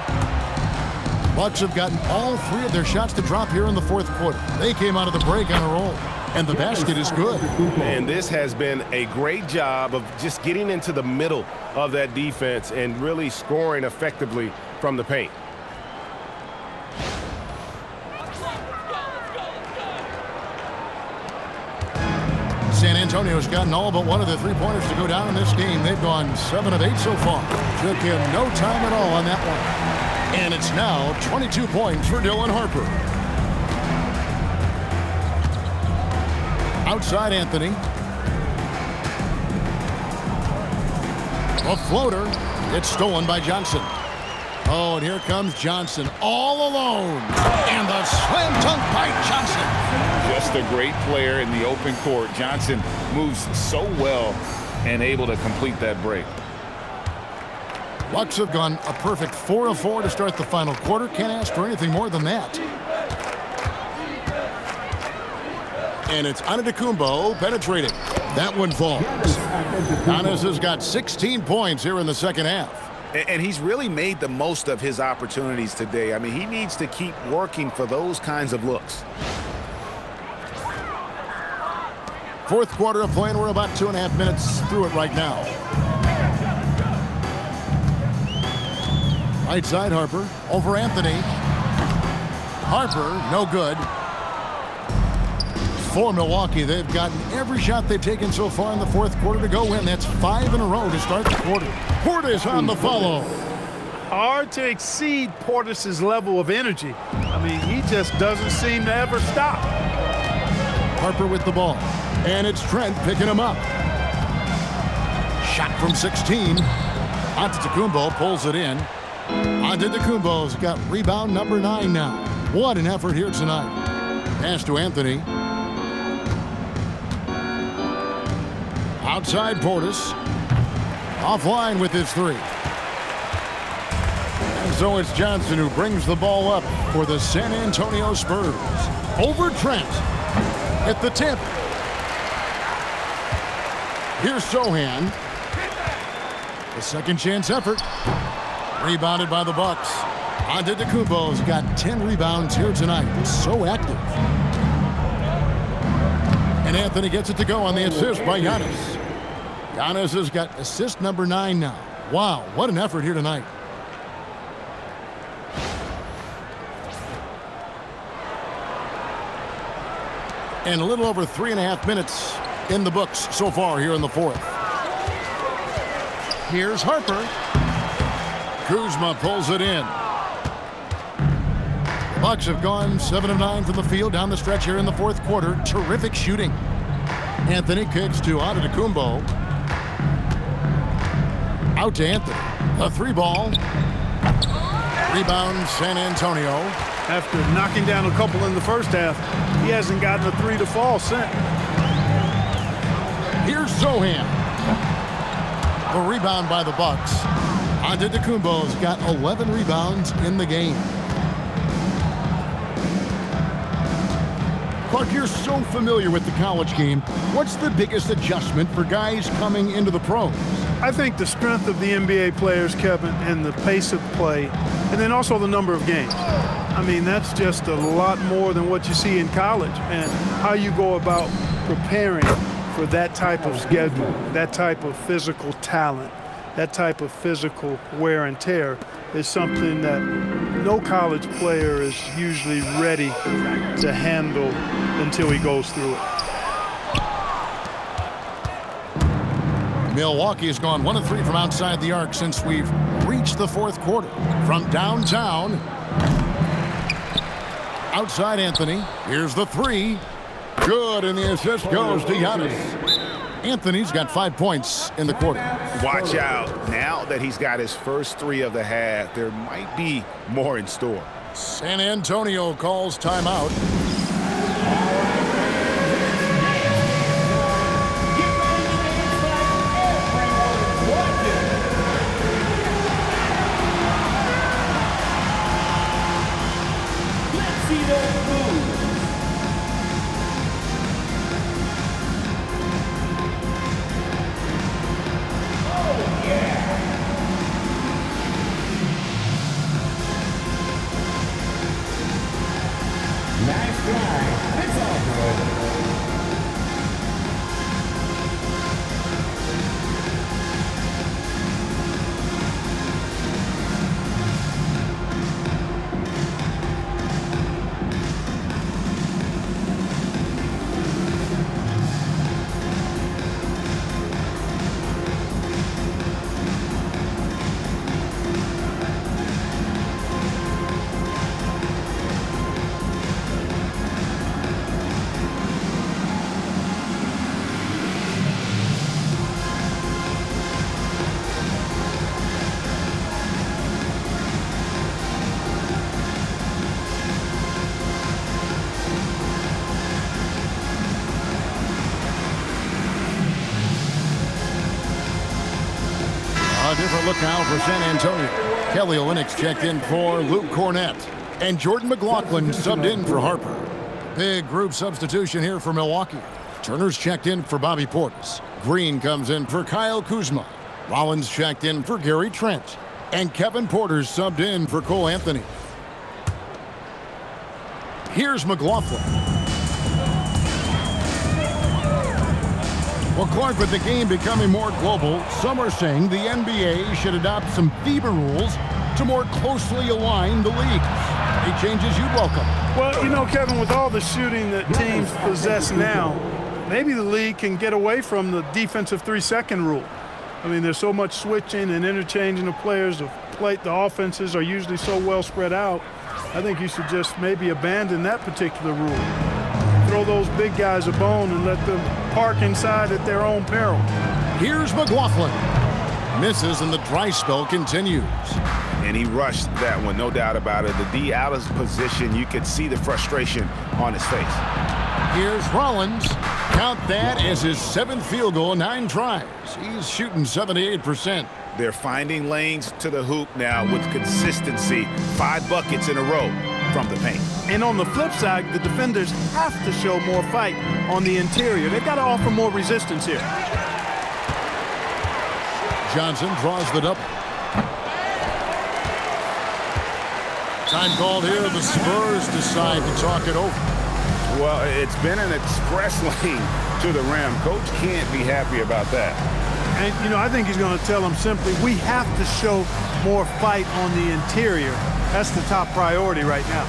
S4: Bucks have gotten all 3 of their shots to drop here in the fourth quarter. They came out of the break on a roll. And the basket is good.
S10: And this has been a great job of just getting into the middle of that defense and really scoring effectively from the paint.
S4: San Antonio's gotten all but one of the 3-pointers to go down in this game. They've gone 7 of 8 so far. Took him no time at all on that one. And it's now 22 points for Dylan Harper. Outside Anthony. A floater. It's stolen by Johnson. Oh, and here comes Johnson all alone. And the slam dunk by Johnson.
S10: Just a great player in the open court. Johnson moves so well and able to complete that break.
S4: Bucks have gone a perfect 4 of 4 to start the final quarter. Can't ask for anything more than that. And it's Antetokounmpo penetrating. That one falls. Giannis has got 16 points here in the second half.
S10: And he's really made the most of his opportunities today. I mean, he needs to keep working for those kinds of looks.
S4: Fourth quarter of play, and we're about 2.5 minutes through it right now. Right side Harper over Anthony. Harper, no good. For Milwaukee, they've gotten every shot they've taken so far in the fourth quarter to go in. That's 5 in a row to start the quarter. Portis on the follow.
S9: Hard to exceed Portis' level of energy. I mean, he just doesn't seem to ever stop.
S4: Harper with the ball. And it's Trent picking him up. Shot from 16. Antetokounmpo pulls it in. Antetokounmpo's got rebound number 9 now. What an effort here tonight. Pass to Anthony. Outside Portis. Offline with his 3. And so it's Johnson who brings the ball up for the San Antonio Spurs. Over Trent. At the tip. Here's Sohan. The second chance effort. Rebounded by the Bucks. Antetokounmpo's got 10 rebounds here tonight. So active. And Anthony gets it to go on the assist by Giannis. Giannis has got assist number 9 now. Wow, what an effort here tonight. And a little over 3.5 minutes in the books so far here in the fourth. Here's Harper. Kuzma pulls it in. The Bucks have gone 7 of 9 from the field down the stretch here in the fourth quarter. Terrific shooting. Anthony kicks to Antetokounmpo. Out to Anthony. A 3-ball. Rebound San Antonio.
S9: After knocking down a couple in the first half, he hasn't gotten a 3 to fall since.
S4: Here's Sohan. The rebound by the Bucks. Antetokounmpo's got 11 rebounds in the game. Clark, you're so familiar with the college game. What's the biggest adjustment for guys coming into the pros?
S9: I think the strength of the NBA players, Kevin, and the pace of play, and then also the number of games. I mean, that's just a lot more than what you see in college, and how you go about preparing for that type of schedule, that type of physical talent, that type of physical wear and tear is something that no college player is usually ready to handle until he goes through it.
S4: Milwaukee has gone 1 of 3 from outside the arc since we've reached the fourth quarter. From downtown, outside Anthony. Here's the 3. Good, and the assist goes to Giannis. Anthony's got 5 points in the quarter.
S10: Watch out. Now that he's got his first 3 of the half, there might be more in store.
S4: San Antonio calls timeout. A different look now for San Antonio. Kelly Olynyk's checked in for Luke Cornett. And Jordan McLaughlin subbed in for Harper. Big group substitution here for Milwaukee. Turner's checked in for Bobby Portis. Green comes in for Kyle Kuzma. Rollins checked in for Gary Trent. And Kevin Porter's subbed in for Cole Anthony. Here's McLaughlin. Well, Clark, with the game becoming more global, some are saying the NBA should adopt some FIBA rules to more closely align the leagues. Any changes you'd welcome?
S9: Well, you know, Kevin, with all the shooting that teams possess now, maybe the league can get away from the defensive 3-second rule. I mean, there's so much switching and interchanging of players. The offenses are usually so well spread out. I think you should just maybe abandon that particular rule. Throw those big guys a bone and let them park inside at their own peril.
S4: Here's McLaughlin. Misses and the dry spell continues.
S10: And he rushed that one, no doubt about it. The D out of position, you could see the frustration on his face.
S4: Here's Rollins. Count that as his 7th field goal, 9 tries. He's shooting 78%.
S10: They're finding lanes to the hoop now with consistency. 5 buckets in a row from the paint.
S9: And on the flip side, the defenders have to show more fight on the interior. They've got to offer more resistance here.
S4: Johnson draws the double. Time called here. The Spurs decide to talk it over.
S10: Well, it's been an express lane to the rim. Coach can't be happy about that.
S9: And, you know, I think he's going to tell them simply, we have to show more fight on the interior. That's the top priority right now.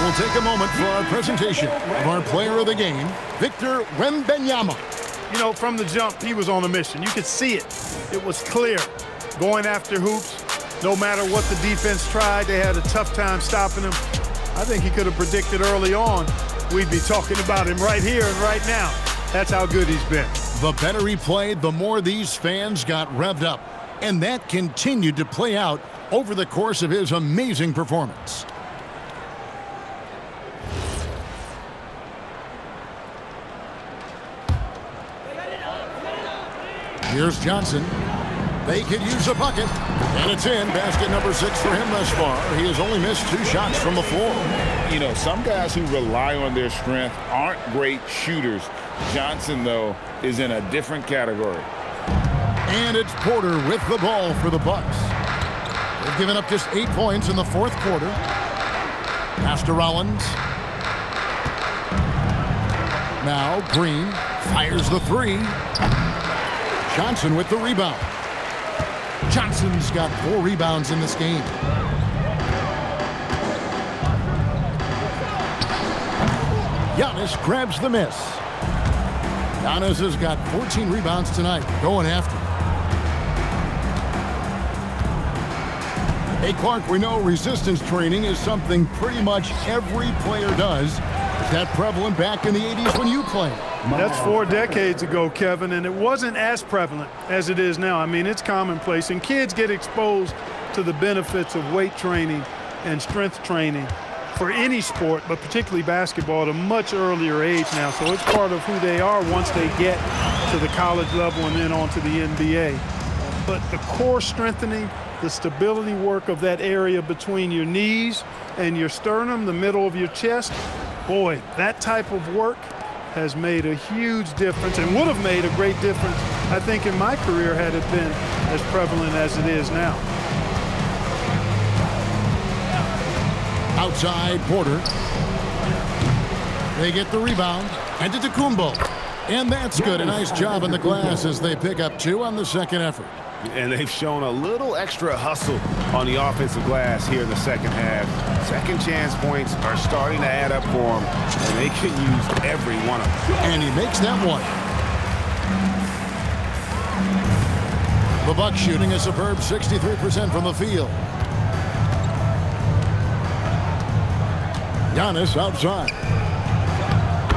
S4: We'll take a moment for our presentation of our player of the game, Victor Wembanyama.
S6: You know, from the jump, he was on a mission. You could see it. It was clear. Going after hoops, no matter what the defense tried, they had a tough time stopping him. I think he could have predicted early on we'd be talking about him right here and right now. That's how good he's been.
S4: The better he played, the more these fans got revved up. And that continued to play out over the course of his amazing performance. Here's Johnson. They could use a bucket. And it's in. Basket number 6 for him thus far. He has only missed 2 shots from the floor.
S5: You know, some guys who rely on their strength aren't great shooters. Johnson, though, is in a different category.
S4: And it's Porter with the ball for the Bucks. They've given up just 8 points in the 4th quarter. Pass to Rollins. Now Green fires the 3. Johnson with the rebound. Johnson's got 4 rebounds in this game. Giannis grabs the miss. Giannis has got 14 rebounds tonight, going after. Hey, Clark, we know resistance training is something pretty much every player does. Is that prevalent back in the 80s when you played?
S6: That's 4 decades ago, Kevin, and it wasn't as prevalent as it is now. I mean, it's commonplace, and kids get exposed to the benefits of weight training and strength training for any sport, but particularly basketball, at a much earlier age now. So it's part of who they are once they get to the college level and then on to the NBA. But the core strengthening, the stability work of that area between your knees and your sternum, the middle of your chest, boy, that type of work has made a huge difference and would have made a great difference, I think, in my career had it been as prevalent as it is now.
S4: Outside, Porter. They get the rebound. Antetokounmpo. And that's good. A nice job on the glass as they pick up 2 on the second effort.
S10: And they've shown a little extra hustle on the offensive glass here in the second half. Second chance points are starting to add up for them, and they can use every one of them.
S4: And he makes that one. The Bucks shooting a superb 63% from the field. Giannis outside.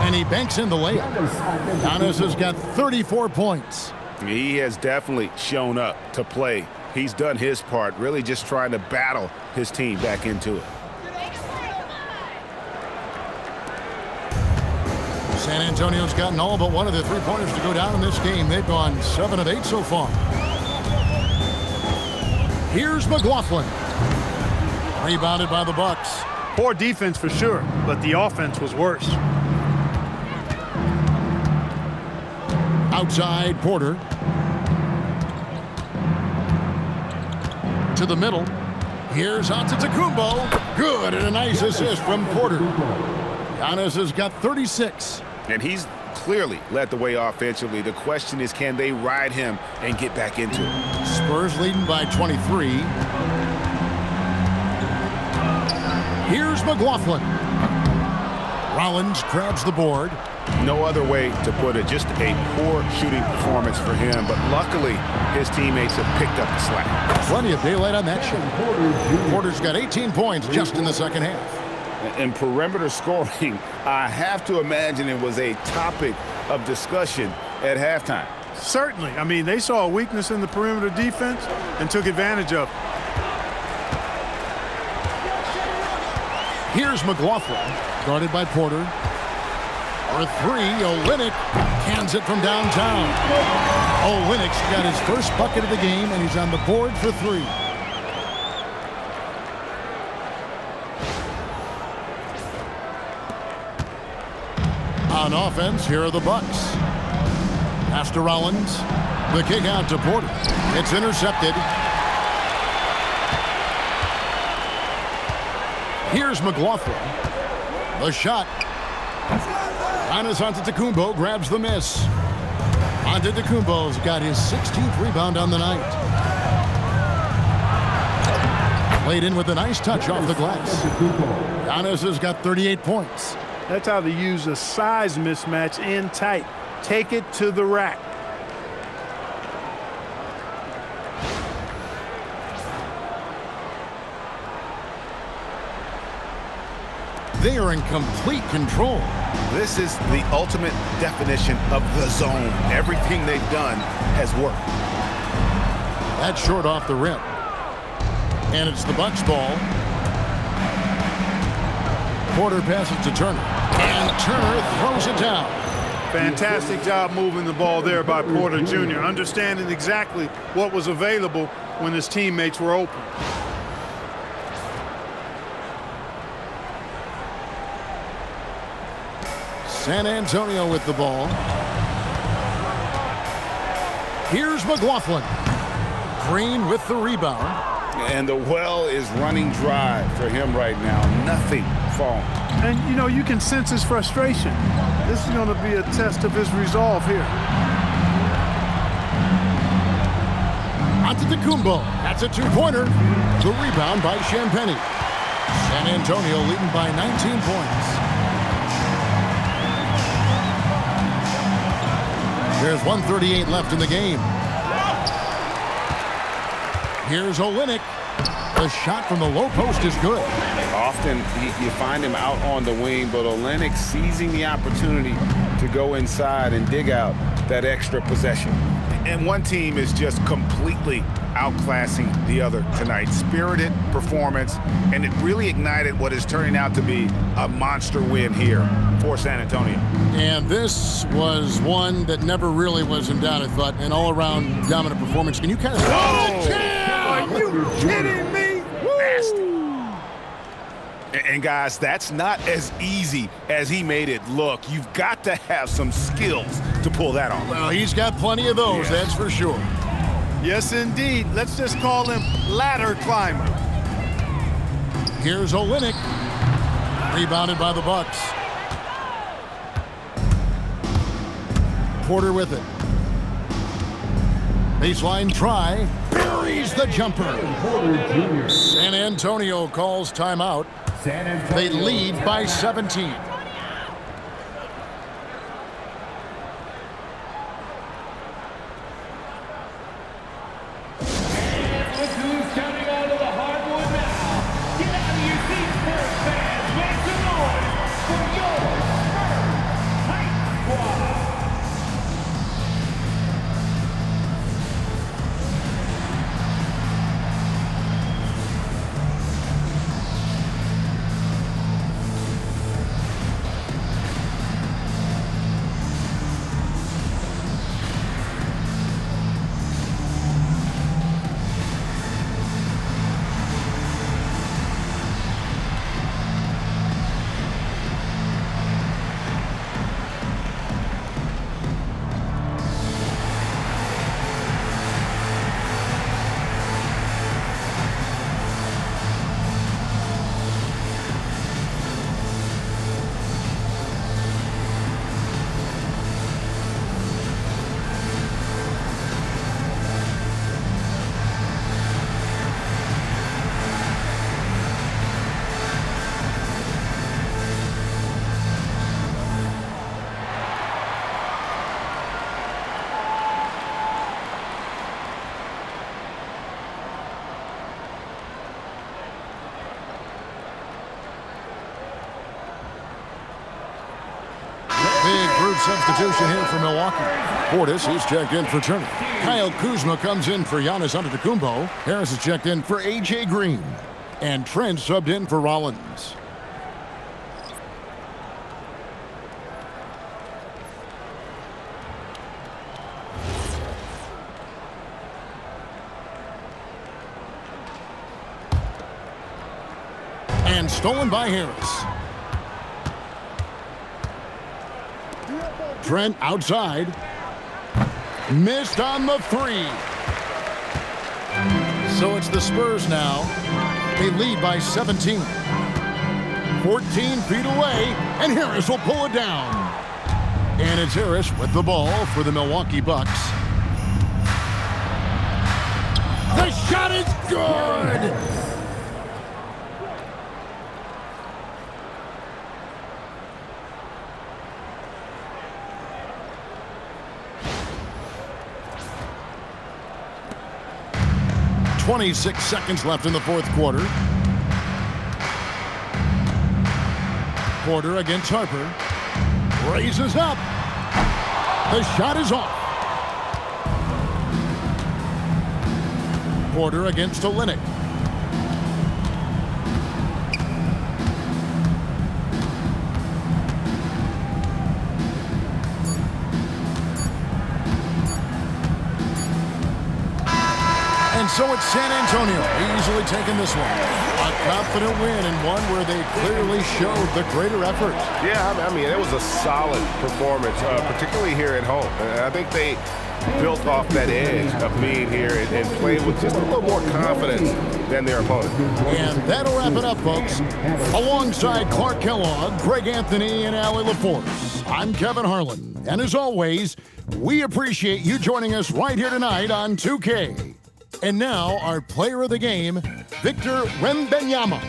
S4: And he banks in the layup. Giannis has got 34 points.
S10: He has definitely shown up to play. He's done his part, really just trying to battle his team back into it.
S4: San Antonio's gotten all but one of the 3-pointers to go down in this game. They've gone 7 of 8 so far. Here's McLaughlin. Rebounded by the Bucks.
S6: Poor defense for sure, but the offense was worse.
S4: Outside, Porter. To the middle. Here's Antetokounmpo. Good, and a nice assist from Porter. Giannis has got 36.
S10: And he's clearly led the way offensively. The question is, can they ride him and get back into it?
S4: Spurs leading by 23. Here's McLaughlin. Rollins grabs the board.
S10: No other way to put it, just a poor shooting performance for him, but luckily his teammates have picked up the slack.
S4: Plenty of daylight on that shot. Porter's got 18 points just in the second half.
S10: And perimeter scoring, I have to imagine it was a topic of discussion at halftime.
S6: Certainly. I mean, they saw a weakness in the perimeter defense and took advantage of it.
S4: Here's McLaughlin, guarded by Porter. For 3, Olynyk cans it from downtown. Olynyk's got his first bucket of the game, and he's on the board for 3. On offense, here are the Bucks. Pass to Rollins. The kick out to Porter. It's intercepted. Here's McLaughlin. The shot. Giannis Antetokounmpo grabs the miss. Antetokounmpo's got his 16th rebound on the night. Played in with a nice touch off the glass. Giannis has got 38 points.
S9: That's how they use a size mismatch in tight. Take it to the rack.
S4: They are in complete control.
S10: This is the ultimate definition of the zone. Everything they've done has worked.
S4: That's short off the rim. And it's the Bucks ball. Porter passes to Turner. And Turner throws it down.
S9: Fantastic job moving the ball there by Porter Jr., understanding exactly what was available when his teammates were open.
S4: San Antonio with the ball. Here's McLaughlin. Green with the rebound.
S10: And the well is running dry for him right now. Nothing falling.
S9: And, you know, you can sense his frustration. This is going to be a test of his resolve here.
S4: Antetokounmpo. That's a two-pointer. The rebound by Champagnie. San Antonio leading by 19 points. There's 1:38 left in the game. Here's Olynyk. The shot from the low post is good.
S10: Often you find him out on the wing, but Olynyk seizing the opportunity to go inside and dig out that extra possession. And one team is just completely outclassing the other tonight. Spirited performance, and it really ignited what is turning out to be a monster win here for San Antonio.
S4: And this was one that never really was in doubt, I thought, an all-around dominant performance. Can you kind of...
S9: Are you kidding me?
S10: Nasty. And guys, that's not as easy as he made it look. You've got to have some skills to pull that off.
S4: Well, he's got plenty of those, that's for sure.
S9: Yes, indeed. Let's just call him ladder climber.
S4: Here's Olynyk. Rebounded by the Bucks. Porter with it. Baseline try. Buries the jumper. San Antonio calls timeout. They lead by 17. Substitution here for Milwaukee. Portis is checked in for Turner. Kyle Kuzma comes in for Giannis Antetokounmpo. Harris is checked in for A.J. Green. And Trent subbed in for Rollins. And stolen by Harris. Trent outside. Missed on the three. So it's the Spurs now. They lead by 17. 14 feet away, and Harris will pull it down. And it's Harris with the ball for the Milwaukee Bucks. The shot is good! 26 seconds left in the fourth quarter. Porter against Harper. Raises up. The shot is off. Porter against Olynyk. And so it's San Antonio easily taking this one. A confident win and one where they clearly showed the greater effort.
S10: Yeah, I mean, it was a solid performance, particularly here at home. I think they built off that edge of being here and played with just a little more confidence than their opponent.
S4: And that'll wrap it up, folks. Alongside Clark Kellogg, Greg Anthony, and Allie LaForce, I'm Kevin Harlan. And as always, we appreciate you joining us right here tonight on 2K. And now, our player of the game, Victor Wembanyama.